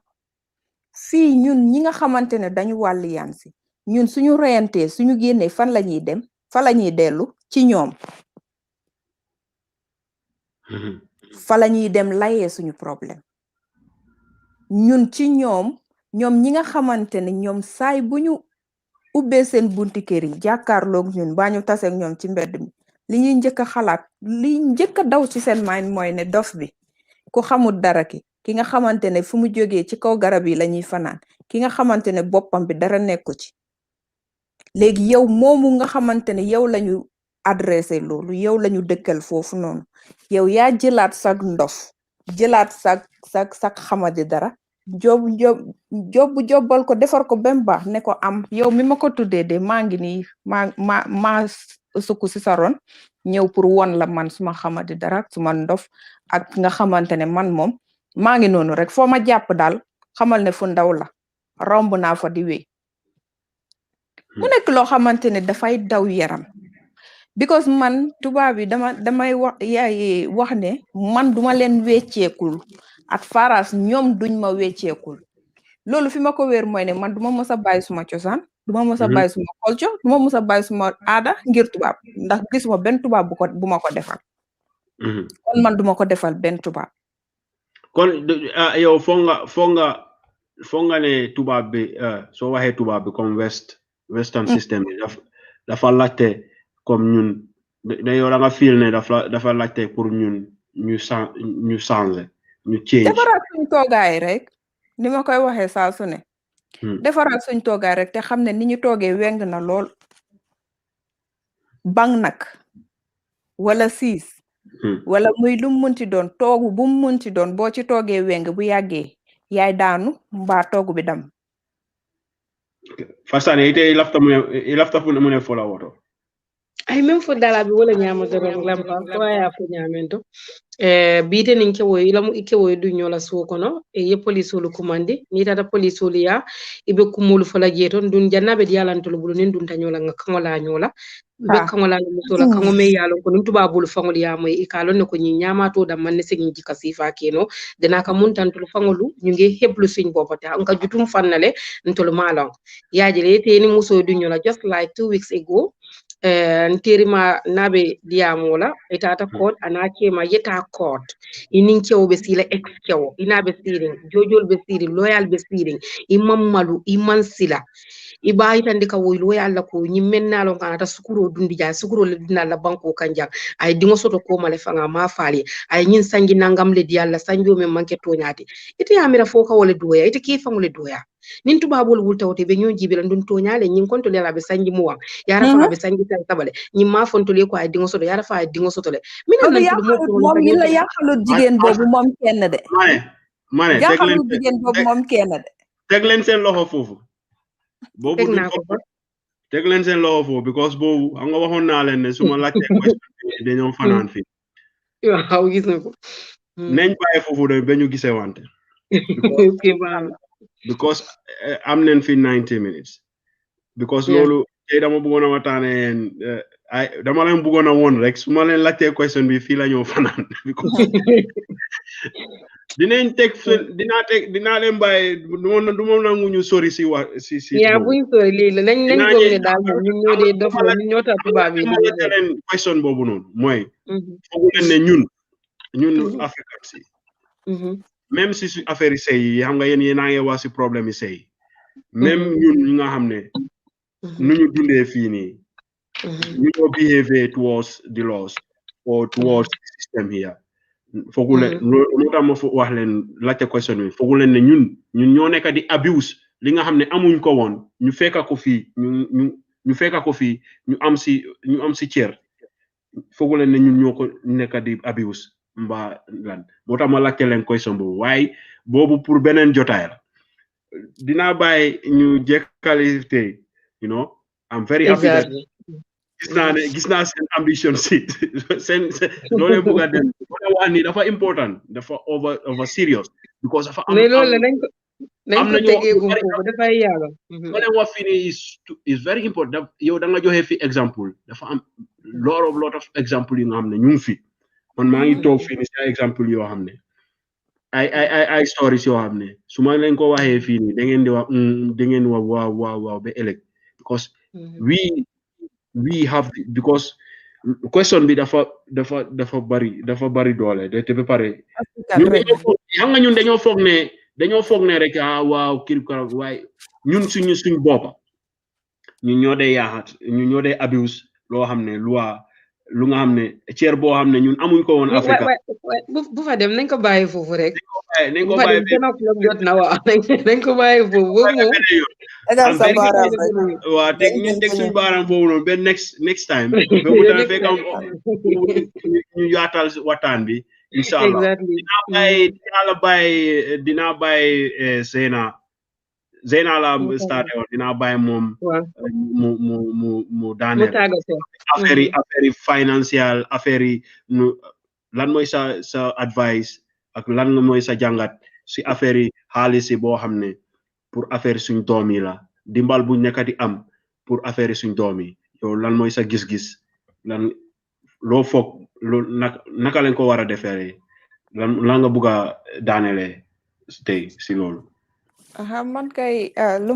fii ñun ñi nga xamante ne dañu wàllu yaan si ñun suñu reyantee suñu génnee fan la ñuy dem fa la ñuy dellu ci ñoom fa la ñuy dem layee suñu problème ñun ci ñoom ñi nga xamante ne ñoom saay bu ñu ubbee seen bunti kër yi jàkkaarloog ñun baa ñu taseeg ñoom ci mbedd mi li ñuy njëkk a xalaat li njëkk a daw ci seen mind mooy ne dof bi ku xamul dara ki nga xamante ne fu mu jógee ci kaw garab yi la ñuy fanaan ki nga xamante ne boppam bi dara nekku ci léegi yow moomu nga xamante ne yow lañu adressé loolu yow lañu dëkkal foofu noonu yow yaa jëlaat sag ndof jëlaat sag xamadi dara jobbal ko defar ko bem baax ne ko am yow mi ma ko tuddee de maa ngi nii maa sukk si sa ron ñëw pour won la man suma xamadi dara suma ndof ak nga xamante ne man moom maa ngi noonu rek foo ma jàpp daal xamal ne fu ndaw la romb naa fa di wéy mu nekk loo xamante ne dafay daw yaram because man tubaab yi damay wax ne man duma leen wecceekul at faras ñoom duñ ma wecceekul loolu fi ma ko wéer mooy ne man duma mës a bàyyi suma cosaan duma mës a bàyyi suma culture duma mës a bàyyi suma aada ngir tubaab ndax gisuma benn tubaab bu ma ko defal kon man duma ko defal benn tubaab kon yow foog nga ne tubaab bi soo waxee tubaab bi comme western system bi dafa laajte comme ñun yow da nga feel ne dafa laajte pour ñun ñu changer ñu change defaraat suñ toogaay rek ni ma koy waxee saa su ne defaraat suñ toogaay rek te xam ne ni ñu toogee weng na lool bang nag wala siis wala muy lu mu mënti doon toogu bu mu mënti doon boo ci toogee weng bu yàggee yaay daanu mbaa toogu bi dam fasane ite ilafta mu ne fola woto ay même fo dala bi wala ñama doron lampa ko ya fo ñamento biite nin kewoy lamu ikewoy du ñola suwo kono ye police lu commande ni tata police lu ya ibe kumulu fala jeton dun jannabe di yalantolo bulu nin dun tañola nga kangola ñola be kangola musola kango me yalo ko nim tuba bulu fangol ya moy ikalo ne ko ñi ñama to dam man ne segi jika sifa keno dena ka mun tantulu fangolu ñu ngi heblu suñ bopata an ka jutum fannale ntolu malon yaajele te ni muso du ñola just like 2 weeks ago nterima nabe diamola itata code anake ma yeta code inin cewo be sila ex cewo inabe siring jojol be siring loyal be siring imammalu iman sila iba itande ka woy loyal la ko nyimmennalo kanata sukuro dundi ja sukuro le dina la banko kanjang ay dingo soto ko male fanga ma faali ay nyin sangi nangam le dialla sanjo men manke toñati ite amira foka wala doya ite ki fangule doya nin tubabol wultawte be ñoo jibira ndun toñale ñin konto lela be sanji muwam yara fa be sanji tan tabale ñi ma fonto le ko ay dingo soto yara fa ay dingo soto le mina nan tudu mom yi la yàqalu jigéen boobu moom kenn de mané yàqalu jigéen boobu moom kenn de teg leen seen loxo foofu boobu teg leen seen loxo foofu because boobu xam nga waxoon naa leen ne suma laajte question dañoo fanaan fi waaw gis nga ko nañ bàyyi foofu de ba ñu gisee wante because am nañ fi 90 minutes because loolu tey dama bëggoon a waxtaane dama leen bëggoon a woon rek su ma leen laajtee question bi fii la ñoo fanaan because dinañ teg dinaa leen bàyyi du ma nangu ñu sori si wax si yaa buñ sori lii la nañ gëm ne daal moom ñun ñoo dee dof ñun ñoo tax tubaab yi leen question boobu noonu mooy foogu leen ne ñun africain si même si su affaire yi sëy yi xam nga yéen a ngi wax si problème yi sëy même ñun ñi nga xam ne nu ñu dundee fii nii ñu ñoo behave towards the laws or towards the system here foogu leen lu tax ma wax leen laajte question bi foogu leen ne ñun ñoo nekk di abuse li nga xam ne amuñ ko woon ñu fekka ko fii ñu fekka ko fii ñu am si cër foogu leen ne ñun ñoo ko nekk di abuse mbaa lan moo tax ma laajte leen question boobu waaye boobu pour beneen jotaay la dinaa bàyyi ñu jekkali tey I'm very happy that gis naa seen ambition si seen loolee bëgg a def wax ni dafa important dafa over serious because dafa am loolu nañ ko tegee gum foofu dafay yàlla leen wax fii nii is very important yow da nga joxe fi exemple dafa am lot of example yi nga xam ne ñu ngi fi man maa ngi toog fii ni si ay exemple yoo xam ne ay stories yoo xam ne su ma leen ko waxee fii nii da ngeen di wax da ngeen di wax waaw ba ëllëg because we have because question bi dafa bari doole te ba pare xam nga ñun dañoo foog ne rek waaw kii waaye ñun suñ boppa ñu ñoo dee yaaxat ñu ñoo dee abuse loo xam ne lu nga xam ne ceer boo xam ne ñun amuñ ko woon Afrique bu fa dem nañ ko bàyyi foofu rek nañ ko bàyyi jot na waaw nañ ko bàyyi foofu moom waaw teg suñu baaraam foofu noonu ba next time ba mu tamit fekk ñu yaatal waxtaan bi incha allah dinaa bàyyi Zeyna la starté woon dinaa bàyyi moom mu daaneel affaire yi financial affaire yi lan mooy sa advice ak lan mooy sa jàngat si affaire yi xaalis yi boo xam ne pour affaire suñ doom yi la dimbal bu nekk di am pour affaire suñ doom yi yow lan mooy sa gis-gis lan loo foog naka lañ ko war a defee lan nga bugg a daanelee tey si loolu man kay lu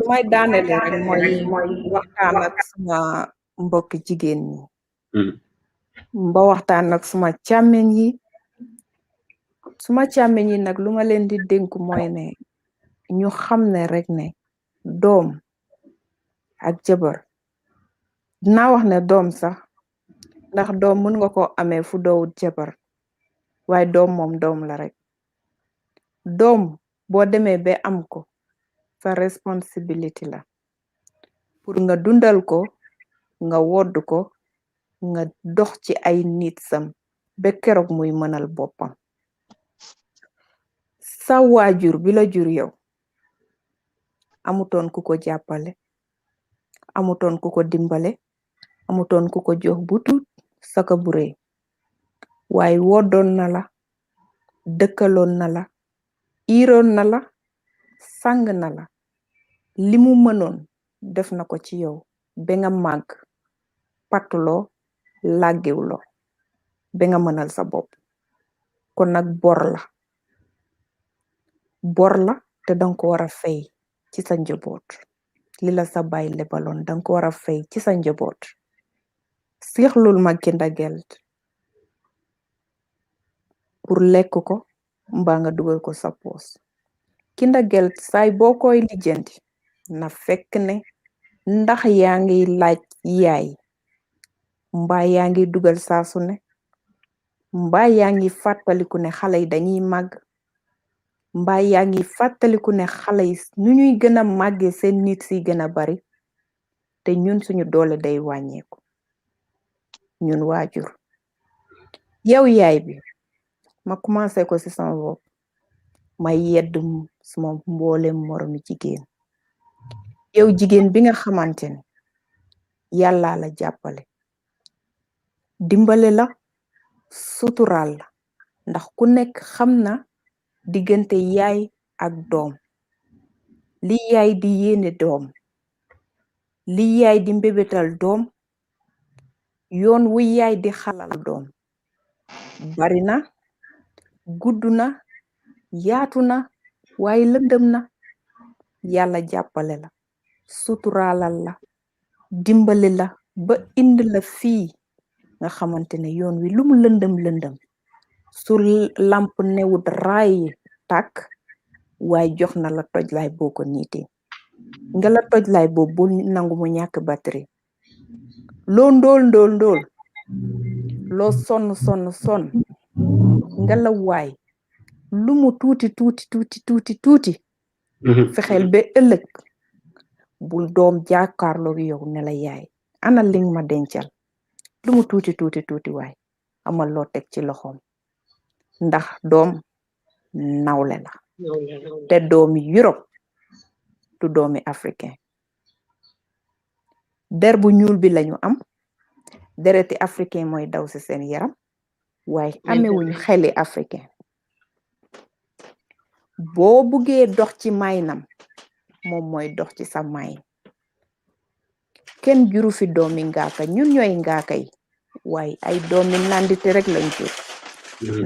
may daanele rek mooy waxtaan ak suma mbokki jigéen ñi mba waxtaan ak suma càmmeñ yi nag lu ma leen di dénku mooy ne ñu xam ne rek ne doom ak jabar dinaa wax ne doom sax ndax doom mën nga ko amee fu doowut jabar waaye doom moom doom la rek doom boo demee ba am ko sa responsibility la pour nga dundal ko nga wodd ko nga dox ci ay nit sam ba keroog muy mënal boppam sa waajur bi la jur yow amutoon ku ko jàppale amutoon ku ko dimbale amutoon ku ko jox butut saka bu rëy waaye woddoon na la dëkkaloon na la iroon na la sang na la li mu mënoon def na ko ci yow ba nga màgg pattuloo làggiwloo ba nga mënal sa bopp kon nag bor la te danga ko war a fay ci sa njaboot li la sa baay lebaloon danga ko war a fay ci sa njaboot siixlul ma kindagelt pour lekk ko mbaa nga dugal ko sa poos kindagelt saay boo koy lijjanti na fekk ne ndax yaa ngi laaj yaay mbaa yaa ngi dugal saasu ne mbaa yaa ngi fàttaliku ne xale yi dañuy màgg mbaa yaa ngi fàttaliku ne xale yi nu ñuy gën a màggee seen nit si gën a bari te ñun suñu doole day wàññeeku ñun waajur yow yaay bi ma commencé ko ci sama bopp ma yedd suma mboolem moromi jigéen yow jigéen bi nga xamante ne yàlla la jàppale dimbale la suturaal la ndax ku nekk xam na diggante yaay ak doom li yaay di yéene doom li yaay di mbébétal doom yoon wu yaay di xalal doom bari na gudd na yaatu na waaye lëndëm na yàlla jàppale la suturaalal la dimbale la ba indi la fii nga xamante ne yoon wi lu mu lëndëm su lamp newut raay tàkk waaye jox na la tojlaay boo ko niitee nga la tojlaay boobu bu nangu mu ñàkk batterie loo ndóol loo sonn nga la waay lu mu tuuti fexeel ba ëllëg bul doom jàkkaarloo yow ne la yaay ana li ma dencal lu mu tuuti waay amal loo teg ci loxoom ndax doom nawle la te doomi Europe du doomi africain der bu ñuul bi lañu am dereti africain mooy daw ci seen yaram waaye amewuñu xeli africain boo buggee dox ci maynam moom mooy dox ci sa mayn kenn juru fi doomi ngaaka ñun ñooy ngaaka yi waaye ay doomi nandite rek lañ jur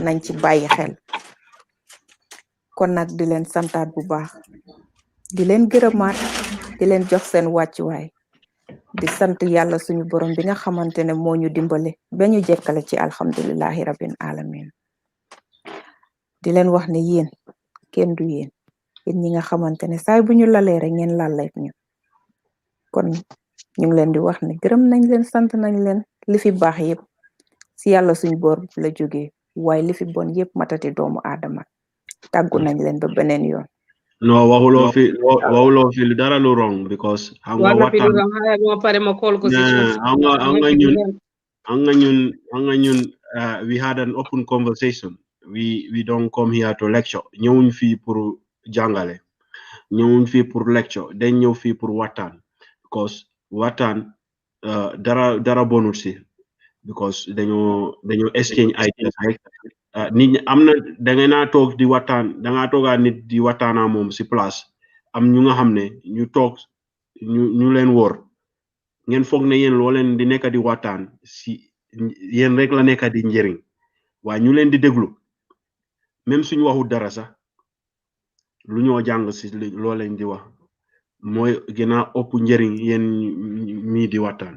nañ ci bàyyi xel kon nag di leen santaat bu baax di leen gërëmaat di leen jox seen wàccuwaay di sant yàlla suñu borom bi nga xamante ne moo ñu dimbale ba ñu jekkale ci alhamdulillahi rabbil alamin di leen wax ne yéen kenn du yéen ñi nga xamante ne saay bu ñu lalee rek ngeen laleek ñu kon ñu ngi leen di wax ne gërëm nañ leen sant nañ leen li fi baax yépp si yàlla suñu boor la jógee waaye li fi bon yépp matati doomu aadama tàggu nañ leen ba beneen yoon no waxuloo fi lu dara lu wrong because xam nga waxtaan pare ma call ko si suuf xam nga ñun we had an open conversation we don't come here to lecture ñëwuñ fii pour jàngale ñëwuñ fii pour lecture dañ ñëw fii pour waxtaan because waxtaan dara bonut si because dañoo exchange ideas rek nit ñi am na da ngay naa toog di waxtaan da ngaa toogaa nit di waxtaanaa moom si place am ñu nga xam ne ñu toog ñu leen wóor ngeen foog ne yéen loo leen di nekk di waxtaan si yéen rek la nekk di njëriñ waaye ñu leen di déglu même suñu waxu dara sax lu ñoo jàng si loo leen di wax mooy gën a ëpp njëriñ yéen mii di waxtaan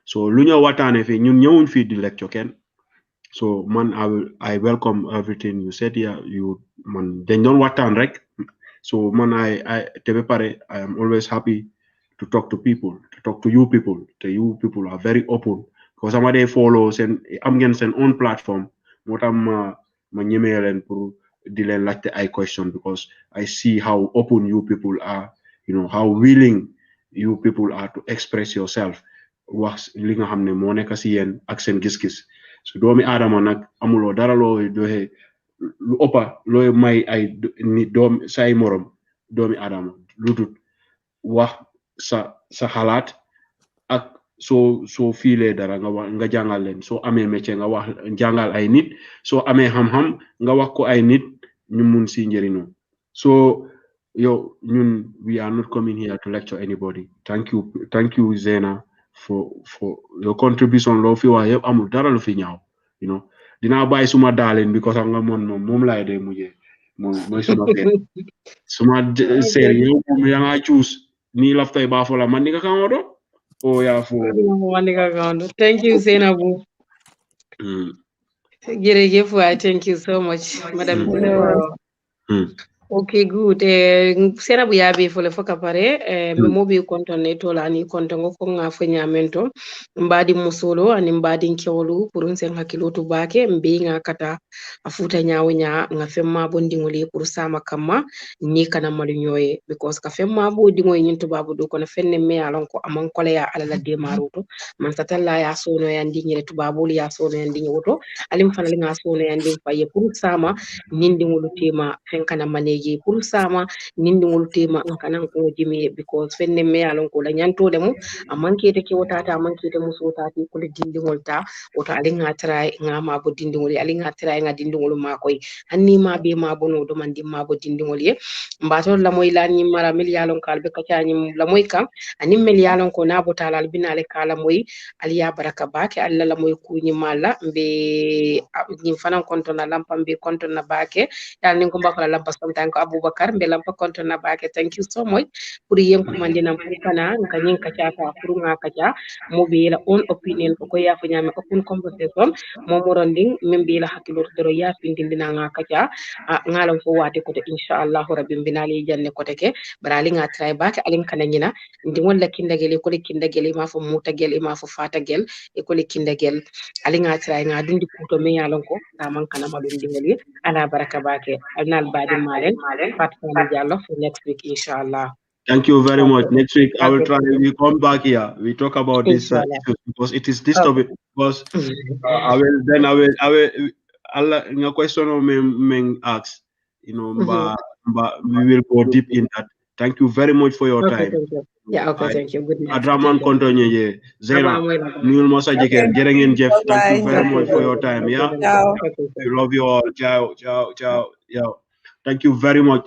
so lu ñoo waxtaanee fii ñun ñëwuñ fii di lecture kenn so man I welcome everything you said here man dañ doon waxtaan rek so man I te ba pare I am always happy to talk to people to talk to you people te you people are very open because sama day follow seen am ngeen seen own platform moo tax ma ñemee leen pour di leen laajte ay question because I see how open you people are how willing you people are to express yourself wax li nga xam ne moo nekk si yéen ak seen gis-gis so doomi aadama nag amuloo dara loo doxee lu ëppa looy may ay nit say morom doomi aadama lu dul wax sa xalaat ak soo fiilee dara nga wax nga jàngal leen soo amee métier nga wax jàngal ay nit soo amee xam-xam nga wax ko ay nit ñu mun si njëriñoo so yow ñun we are not coming here to lecture anybody thank you Zena for your contribution loo fi wax yëpp amul dara lu fi ñaaw dinaa bàyyi suma daaleen because xam nga moom laay dee mujjee mooy suma feet suma série yow moom yaa nga choose ni laftay bafola man nga kan odo o ya fo man nga kan odo thank you Senabu jërëjëf waay thank you so much madam okay good Senabu yabe fole foka pare mi mobi kontonne tolani kontongo ko nga fo nyamento mbadi musolo ani mbadi kewolu pour sen hakilotu bake mbi nga kata afuta nyaawo nya nga femma bondingoli pour sama kama ni kana malu nyoye because ka femma bo dingoy nyinto babu do kono fenne me alon ko amon kole ya alala de maruto man satalla ya sono ya ndingire tubabu ya sono ya ndingoto alim fanal nga sono ya nding faye pour sama nindingolu tema fenkana mane pour sama nindi ngol tema kanan ko jimi because fenne me alon ko la nyanto demu amankete ke wotata amankete musotati ko le dindi ngol ta oto alinga tray ngama bo dindi ngol alinga tray nga dindi ngol makoy hanni ma be ma bono do man dimma bo dindi ngol ye mbato la moy lan nyim mara mil yalon kalbe kacani la moy kam anim mil yalon ko na botala al binale kala moy aliya baraka bake alla la moy kuñi malla be nyim fanan konto na lampam be konto na bake yal nin ko mbakala lampa somtan ko Abubakar mbelam pa konto na bake thank you so much pour yen ko mandina pour kana nka nyin ka chata pour nga ka cha mo be la on opinion ko ya fa nyame open conversation mo moronding min be la hakilo doro ya pindina nga ka cha ngalam fo wate ko inshallah rabbi binali janne ko teke barali nga tray bake alin kana nyina ndi wala kindagel ko le kindagel ma fo mutagel ma fo fatagel e ko le kindagel ali nga tray nga dundi puto me yalon ko ta man kana malum dingali ala baraka bake alnal badi malen Fatfani Diallo for next week, inshallah. Thank you very much. Next week, I will try. We come back here. We talk about this because it is this topic. Because I will. Allah, question of me asks. But we will go deep in that. Thank you very much for your time. Thank you. Yeah, okay, thank you. Good night. Adraman continue, yeah. Zena, Neil Mosa Jeker, Jeringen Jeff, thank you very much for your time. Yeah. Ciao. We love you all. Ciao, ciao, ciao. Yeah. Thank you very much.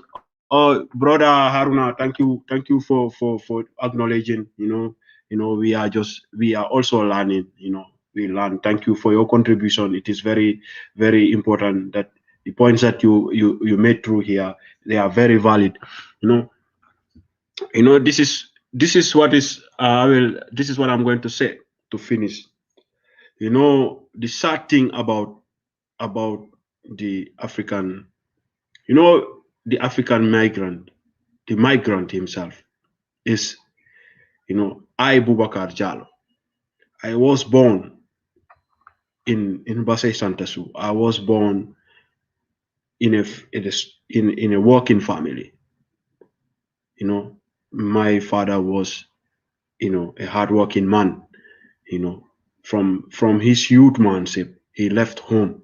Oh, brother Haruna, thank you for acknowledging, we are also learning. We learn. Thank you for your contribution. It is very, very important that the points that you made through here, they are very valid. This is what is this is what I'm going to say to finish. The sad thing about the African, the African migrant, the migrant himself is, I, Boubacar Jallo. I was born in Basay Santasu. I was born in a working family. My father was, a hardworking man. From his youth manship, he left home.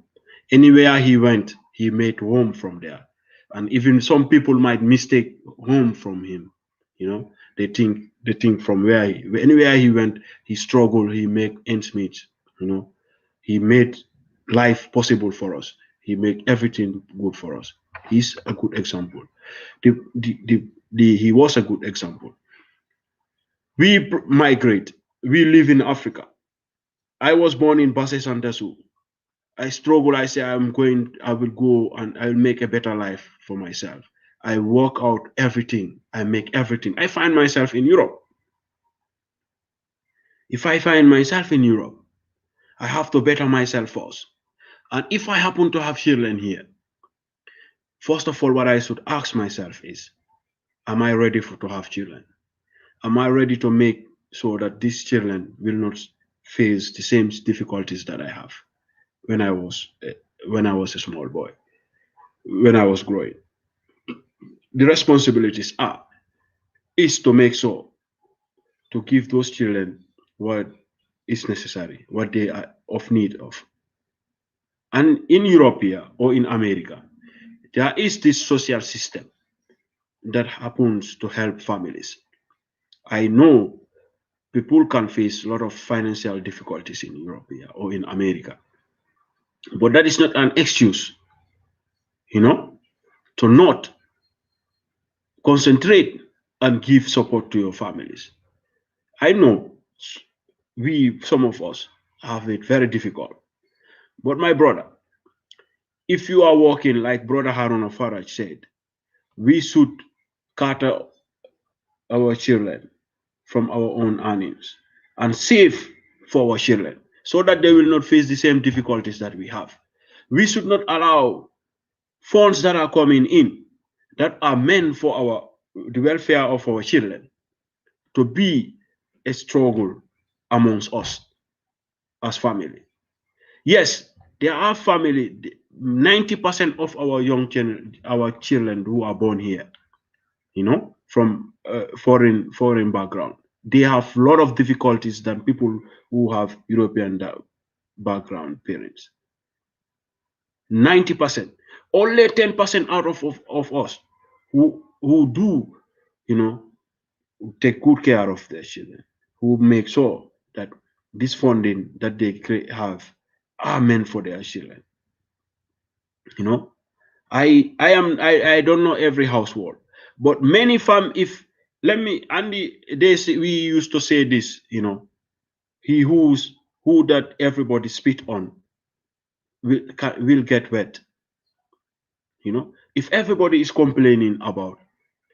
Anywhere he went, he made home from there. And even some people might mistake home from him. They think from anywhere he went, he struggled, he made ends meet. He made life possible for us. He made everything good for us. He's a good example. He was a good example. We migrate. We live in Africa. I was born in Basse Santasu. I struggle. I say I will go and I will make a better life for myself. I work out everything. I make everything. I find myself in Europe. If I find myself in Europe, I have to better myself first. And if I happen to have children here, first of all, what I should ask myself is, am I ready to have children? Am I ready to make sure that these children will not face the same difficulties that I have when I was a small boy, when I was growing? The responsibilities is to make sure to give those children what is necessary, what they are of need of. And in Europe here or in America, there is this social system that happens to help families. I know people can face a lot of financial difficulties in Europe here or in America, but that is not an excuse, to not concentrate and give support to your families. I know some of us have it very difficult, but my brother, if you are working like Brother Haruna Faraj said, we should cater our children from our own earnings and save for our children so that they will not face the same difficulties that we have. We should not allow funds that are coming in that are meant for the welfare of our children to be a struggle amongst us as family. Yes, there are family, 90% of our young children, our children who are born here, from foreign background, they have a lot of difficulties than people who have European background parents. 90%. Only 10% out of us who do, take good care of their children, who make sure that this funding that they have are meant for their children. I don't know every household, but many Andy, we used to say this, he who that everybody spit on will get wet. If everybody is complaining about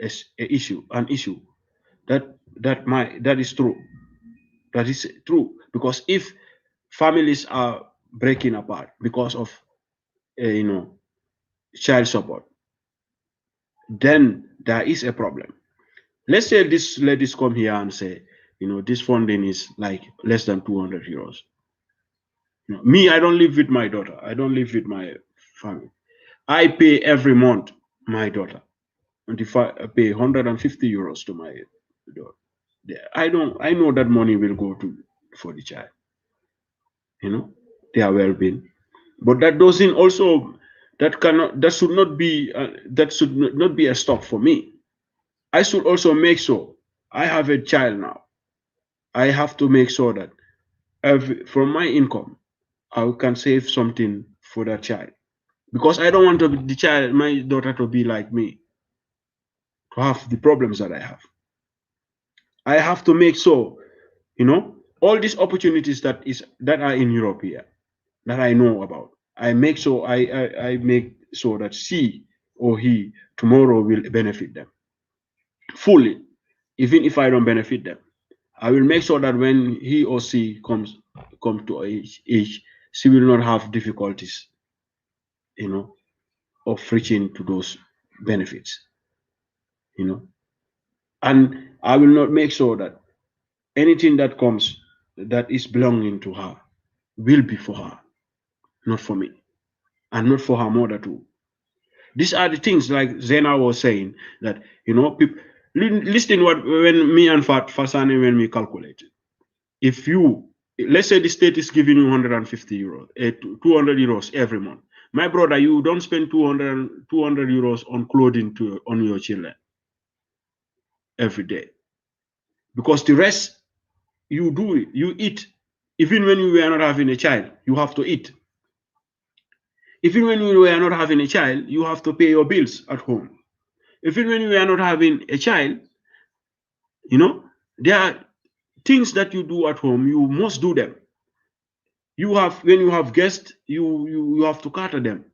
an issue, that is true. That is true, because if families are breaking apart because of child support, then there is a problem. Let's say this ladies come here and say, this funding is like less than 200 euros. Me, I don't live with my daughter. I don't live with my family. I pay every month my daughter. And if I pay 150 euros to my daughter, I know that money will go for the child, their well-being. But that doesn't also, that should not be a stop for me. I should also make sure I have a child now. I have to make sure that from my income, I can save something for that child, because I don't want my daughter to be like me, to have the problems that I have. I have to make sure You know, all these opportunities that are in Europe here that I know about, I make sure I make sure that she or he tomorrow will benefit them fully, even if I don't benefit them. I will make sure that when he or she come to age, she will not have difficulties, you know, of reaching to those benefits, you know. And I will not make sure that anything that comes that is belonging to her will be for her, not for me, and not for her mother too. These are the things like Zena was saying that, you know, people listen what when me and Fasani when we calculated. If you, let's say the state is giving you 150 euros, 200 euros every month. My brother, you don't spend 200 euros on clothing on your children every day, because the rest you do it, you eat. Even when you were not having a child, you have to eat. Even when you were not having a child, you have to pay your bills at home. Even when you are not having a child, you know, there are things that you do at home, you must do them. You have, when you have guests, you have to cater them.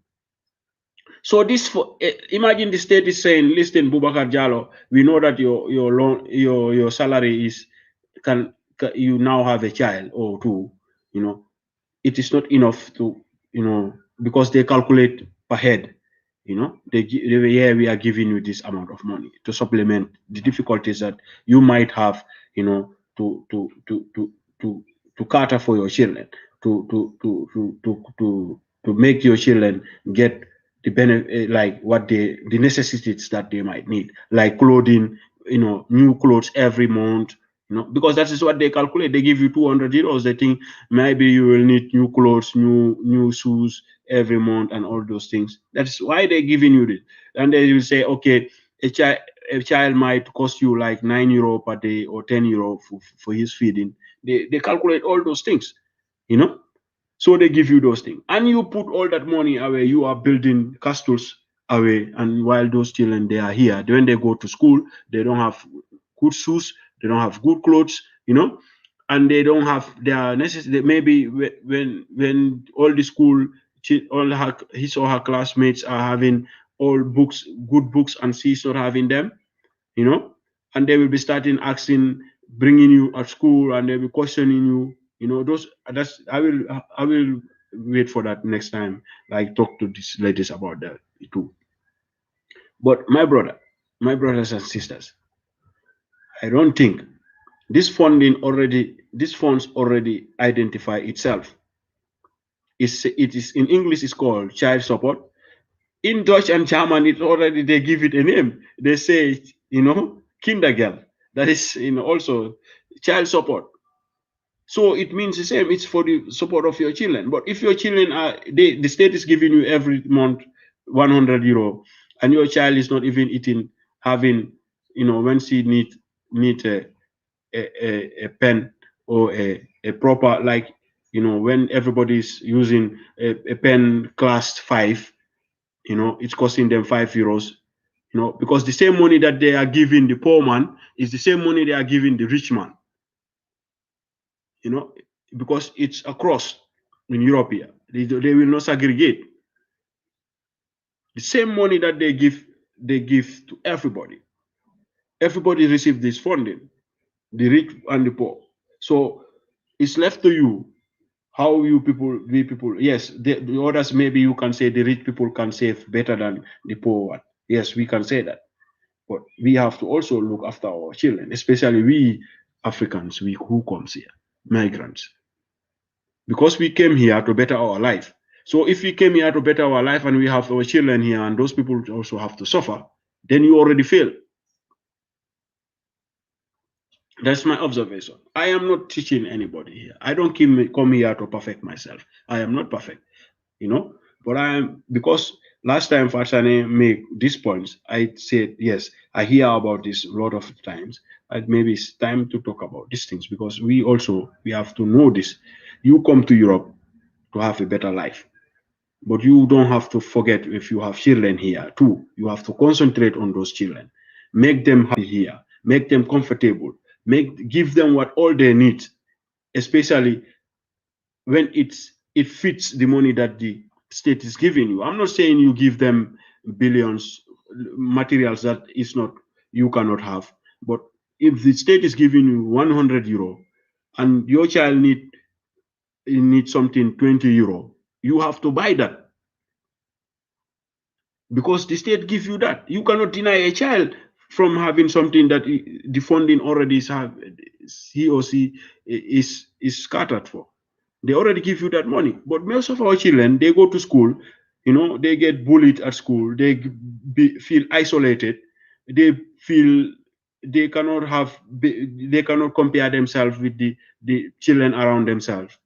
So this, for imagine the state is saying, listen, Boubacar Jallo, we know that your loan, your salary is can you now have a child or two, you know, it is not enough to, you know, because they calculate per head, you know, yeah, we are giving you this amount of money to supplement the difficulties that you might have, you know, to cater for your children, to make your children get the benefit, like what the necessities that they might need, like clothing, you know, new clothes every month, you know, because that is what they calculate. They give you 200 euros. They think maybe you will need new clothes, new shoes every month, and all those things. That's why they're giving you this. And they will say, okay, a child might cost you like €9 per day or €10 for his feeding. They calculate all those things, you know. So they give you those things, and you put all that money away. You are building castles away, and while those children, they are here, when they go to school, they don't have good shoes, they don't have good clothes, you know, and they don't have their necessity. Maybe when all the school, his or her classmates are having all books, good books, and she's not having them, you know, and they will be starting asking, bringing you at school, and they'll be questioning you, you know. Those, that's, I will wait for that next time, like talk to these ladies about that too. But my brothers and sisters, I don't think this funds already identify itself. It is in English, it's called child support. In Dutch and German, it already, they give it a name. They say, you know, Kindergeld. That is, you know, also child support. So it means the same. It's for the support of your children. But if your children are, the state is giving you every month €100, and your child is not even eating, having, you know, when she need a pen or a proper, like, you know, when everybody's using a pen class 5, you know, it's costing them €5, you know, because the same money that they are giving the poor man is the same money they are giving the rich man, you know, because it's across in Europe here. They will not segregate. The same money that they give to everybody. Everybody receives this funding, the rich and the poor. So it's left to you how you people, we people. Yes, the others, maybe you can say the rich people can save better than the poor one. Yes, we can say that. But we have to also look after our children, especially we Africans, we who comes here, migrants, because we came here to better our life. So if we came here to better our life and we have our children here and those people also have to suffer, then you already fail. That's my observation. I am not teaching anybody here. I don't come here to perfect myself. I am not perfect, you know. But I am, because last time Farsane made these points, I said, yes, I hear about this a lot of times. And maybe it's time to talk about these things, because we have to know this. You come to Europe to have a better life, but you don't have to forget, if you have children here too, you have to concentrate on those children, make them happy here, make them comfortable, give them what all they need. especially when it fits the money that the state is giving you. I'm not saying you give them billions materials that is not you cannot have, but if the state is giving you 100 euro and your child need something 20 euro, you have to buy that because the state gives you that. You cannot deny a child from having something that the funding already is he or she is scattered for. They already give you that money. But most of our children, they go to school, they get bullied at school, they feel isolated, they feel they cannot compare themselves with the children around themselves,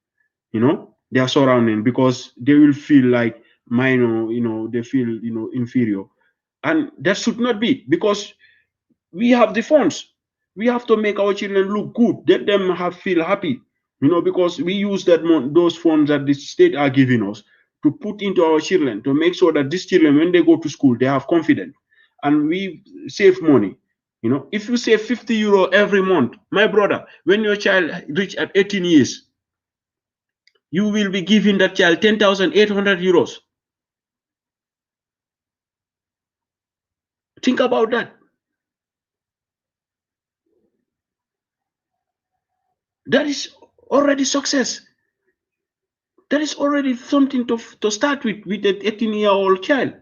their surrounding, because they will feel like minor, they feel, inferior. And that should not be, because we have the funds. We have to make our children look good, let them feel happy, because we use those funds that the state are giving us to put into our children, to make sure that these children, when they go to school, they have confidence, and we save money. If you save 50 euro every month, my brother, when your child reach at 18 years, you will be giving that child 10,800 euros. Think about that. That is already success. That is already something to start with an 18-year-old child.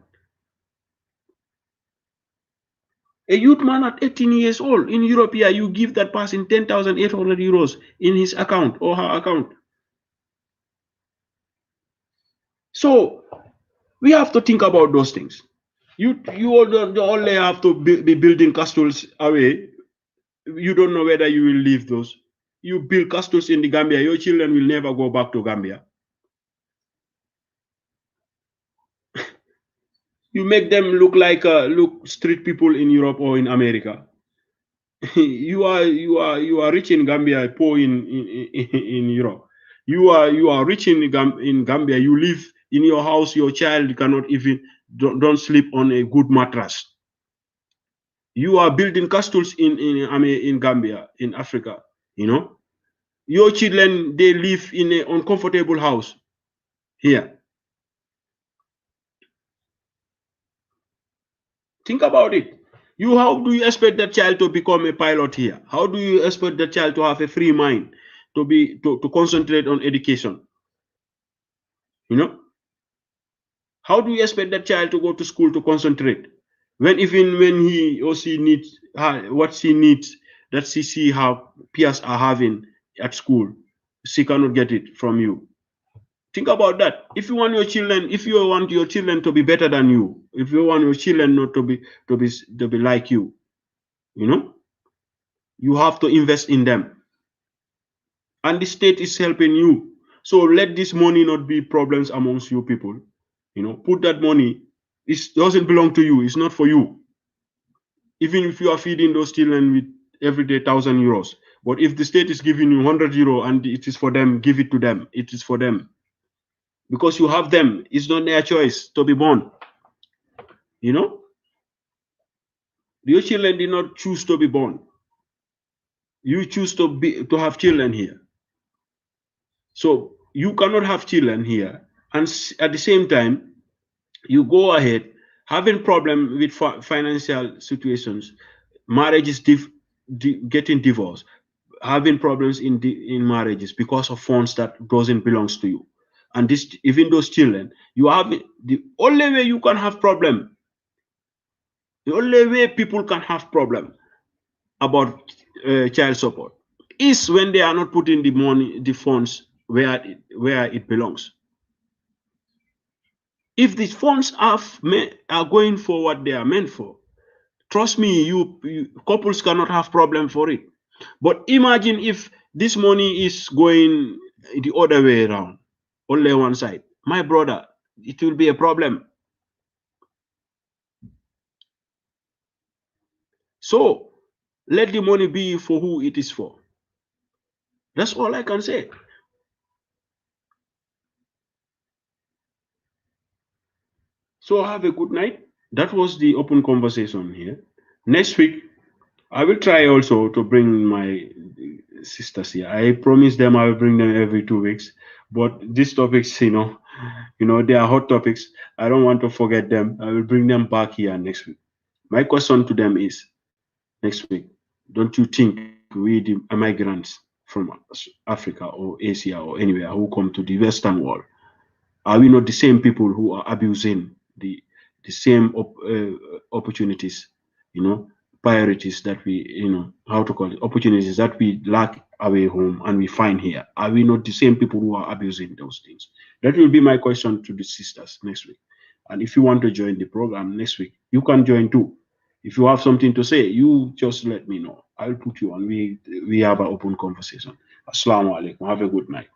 A youth man at 18 years old in Europe, here, you give that person 10,800 euros in his account or her account. So we have to think about those things. You only have to be building castles away. You don't know whether you will leave those. You build castles in the Gambia, your children will never go back to Gambia. You make them look like street people in Europe or in America. you are rich in Gambia, poor in Europe. You are rich in Gambia. You live in your house. Your child cannot even don't sleep on a good mattress. You are building castles in Gambia, in Africa. Your children, they live in an uncomfortable house here. Think about it. How do you expect that child to become a pilot here? How do you expect that child to have a free mind, to concentrate on education? How do you expect that child to go to school to concentrate, when even when he or she needs what she needs, that she see how peers are having at school, she cannot get it from you? Think about that. If you want your children to be better than you, if you want your children not to be like you, you have to invest in them, and the state is helping you. So let this money not be problems amongst you people. Put that money. It doesn't belong to you. It's not for you. Even if you are feeding those children with every day 1,000 euros, but if the state is giving you 100 euro and it is for them, give it to them. It is for them, because you have them. It's not their choice to be born. Your children did not choose to be born. You choose to have children here. So you cannot have children here, and at the same time, you go ahead having problem with financial situations, marriages, getting divorced, having problems in marriages because of funds that doesn't belongs to you. And even those children, you have the only way you can have problem. The only way people can have problem about child support is when they are not putting the money, the funds where it belongs. If these funds are going for what they are meant for, trust me, couples cannot have problem for it. But imagine if this money is going the other way around, only one side. My brother, it will be a problem. So let the money be for who it is for. That's all I can say. So have a good night. That was the open conversation here. Next week, I will try also to bring my sisters here. I promise them I will bring them every 2 weeks. But these topics, they are hot topics. I don't want to forget them. I will bring them back here next week. My question to them is next week, don't you think we, the immigrants from Africa or Asia or anywhere who come to the Western world, are we not the same people who are abusing the same opportunities, priorities that we, how to call it, opportunities that we lack away home and we find here? Are we not the same people who are abusing those things? That will be my question to the sisters next week. And if you want to join the program next week, you can join too. If you have something to say, you just let me know. I'll put you on. We have an open conversation. Assalamu alaikum. Have a good night.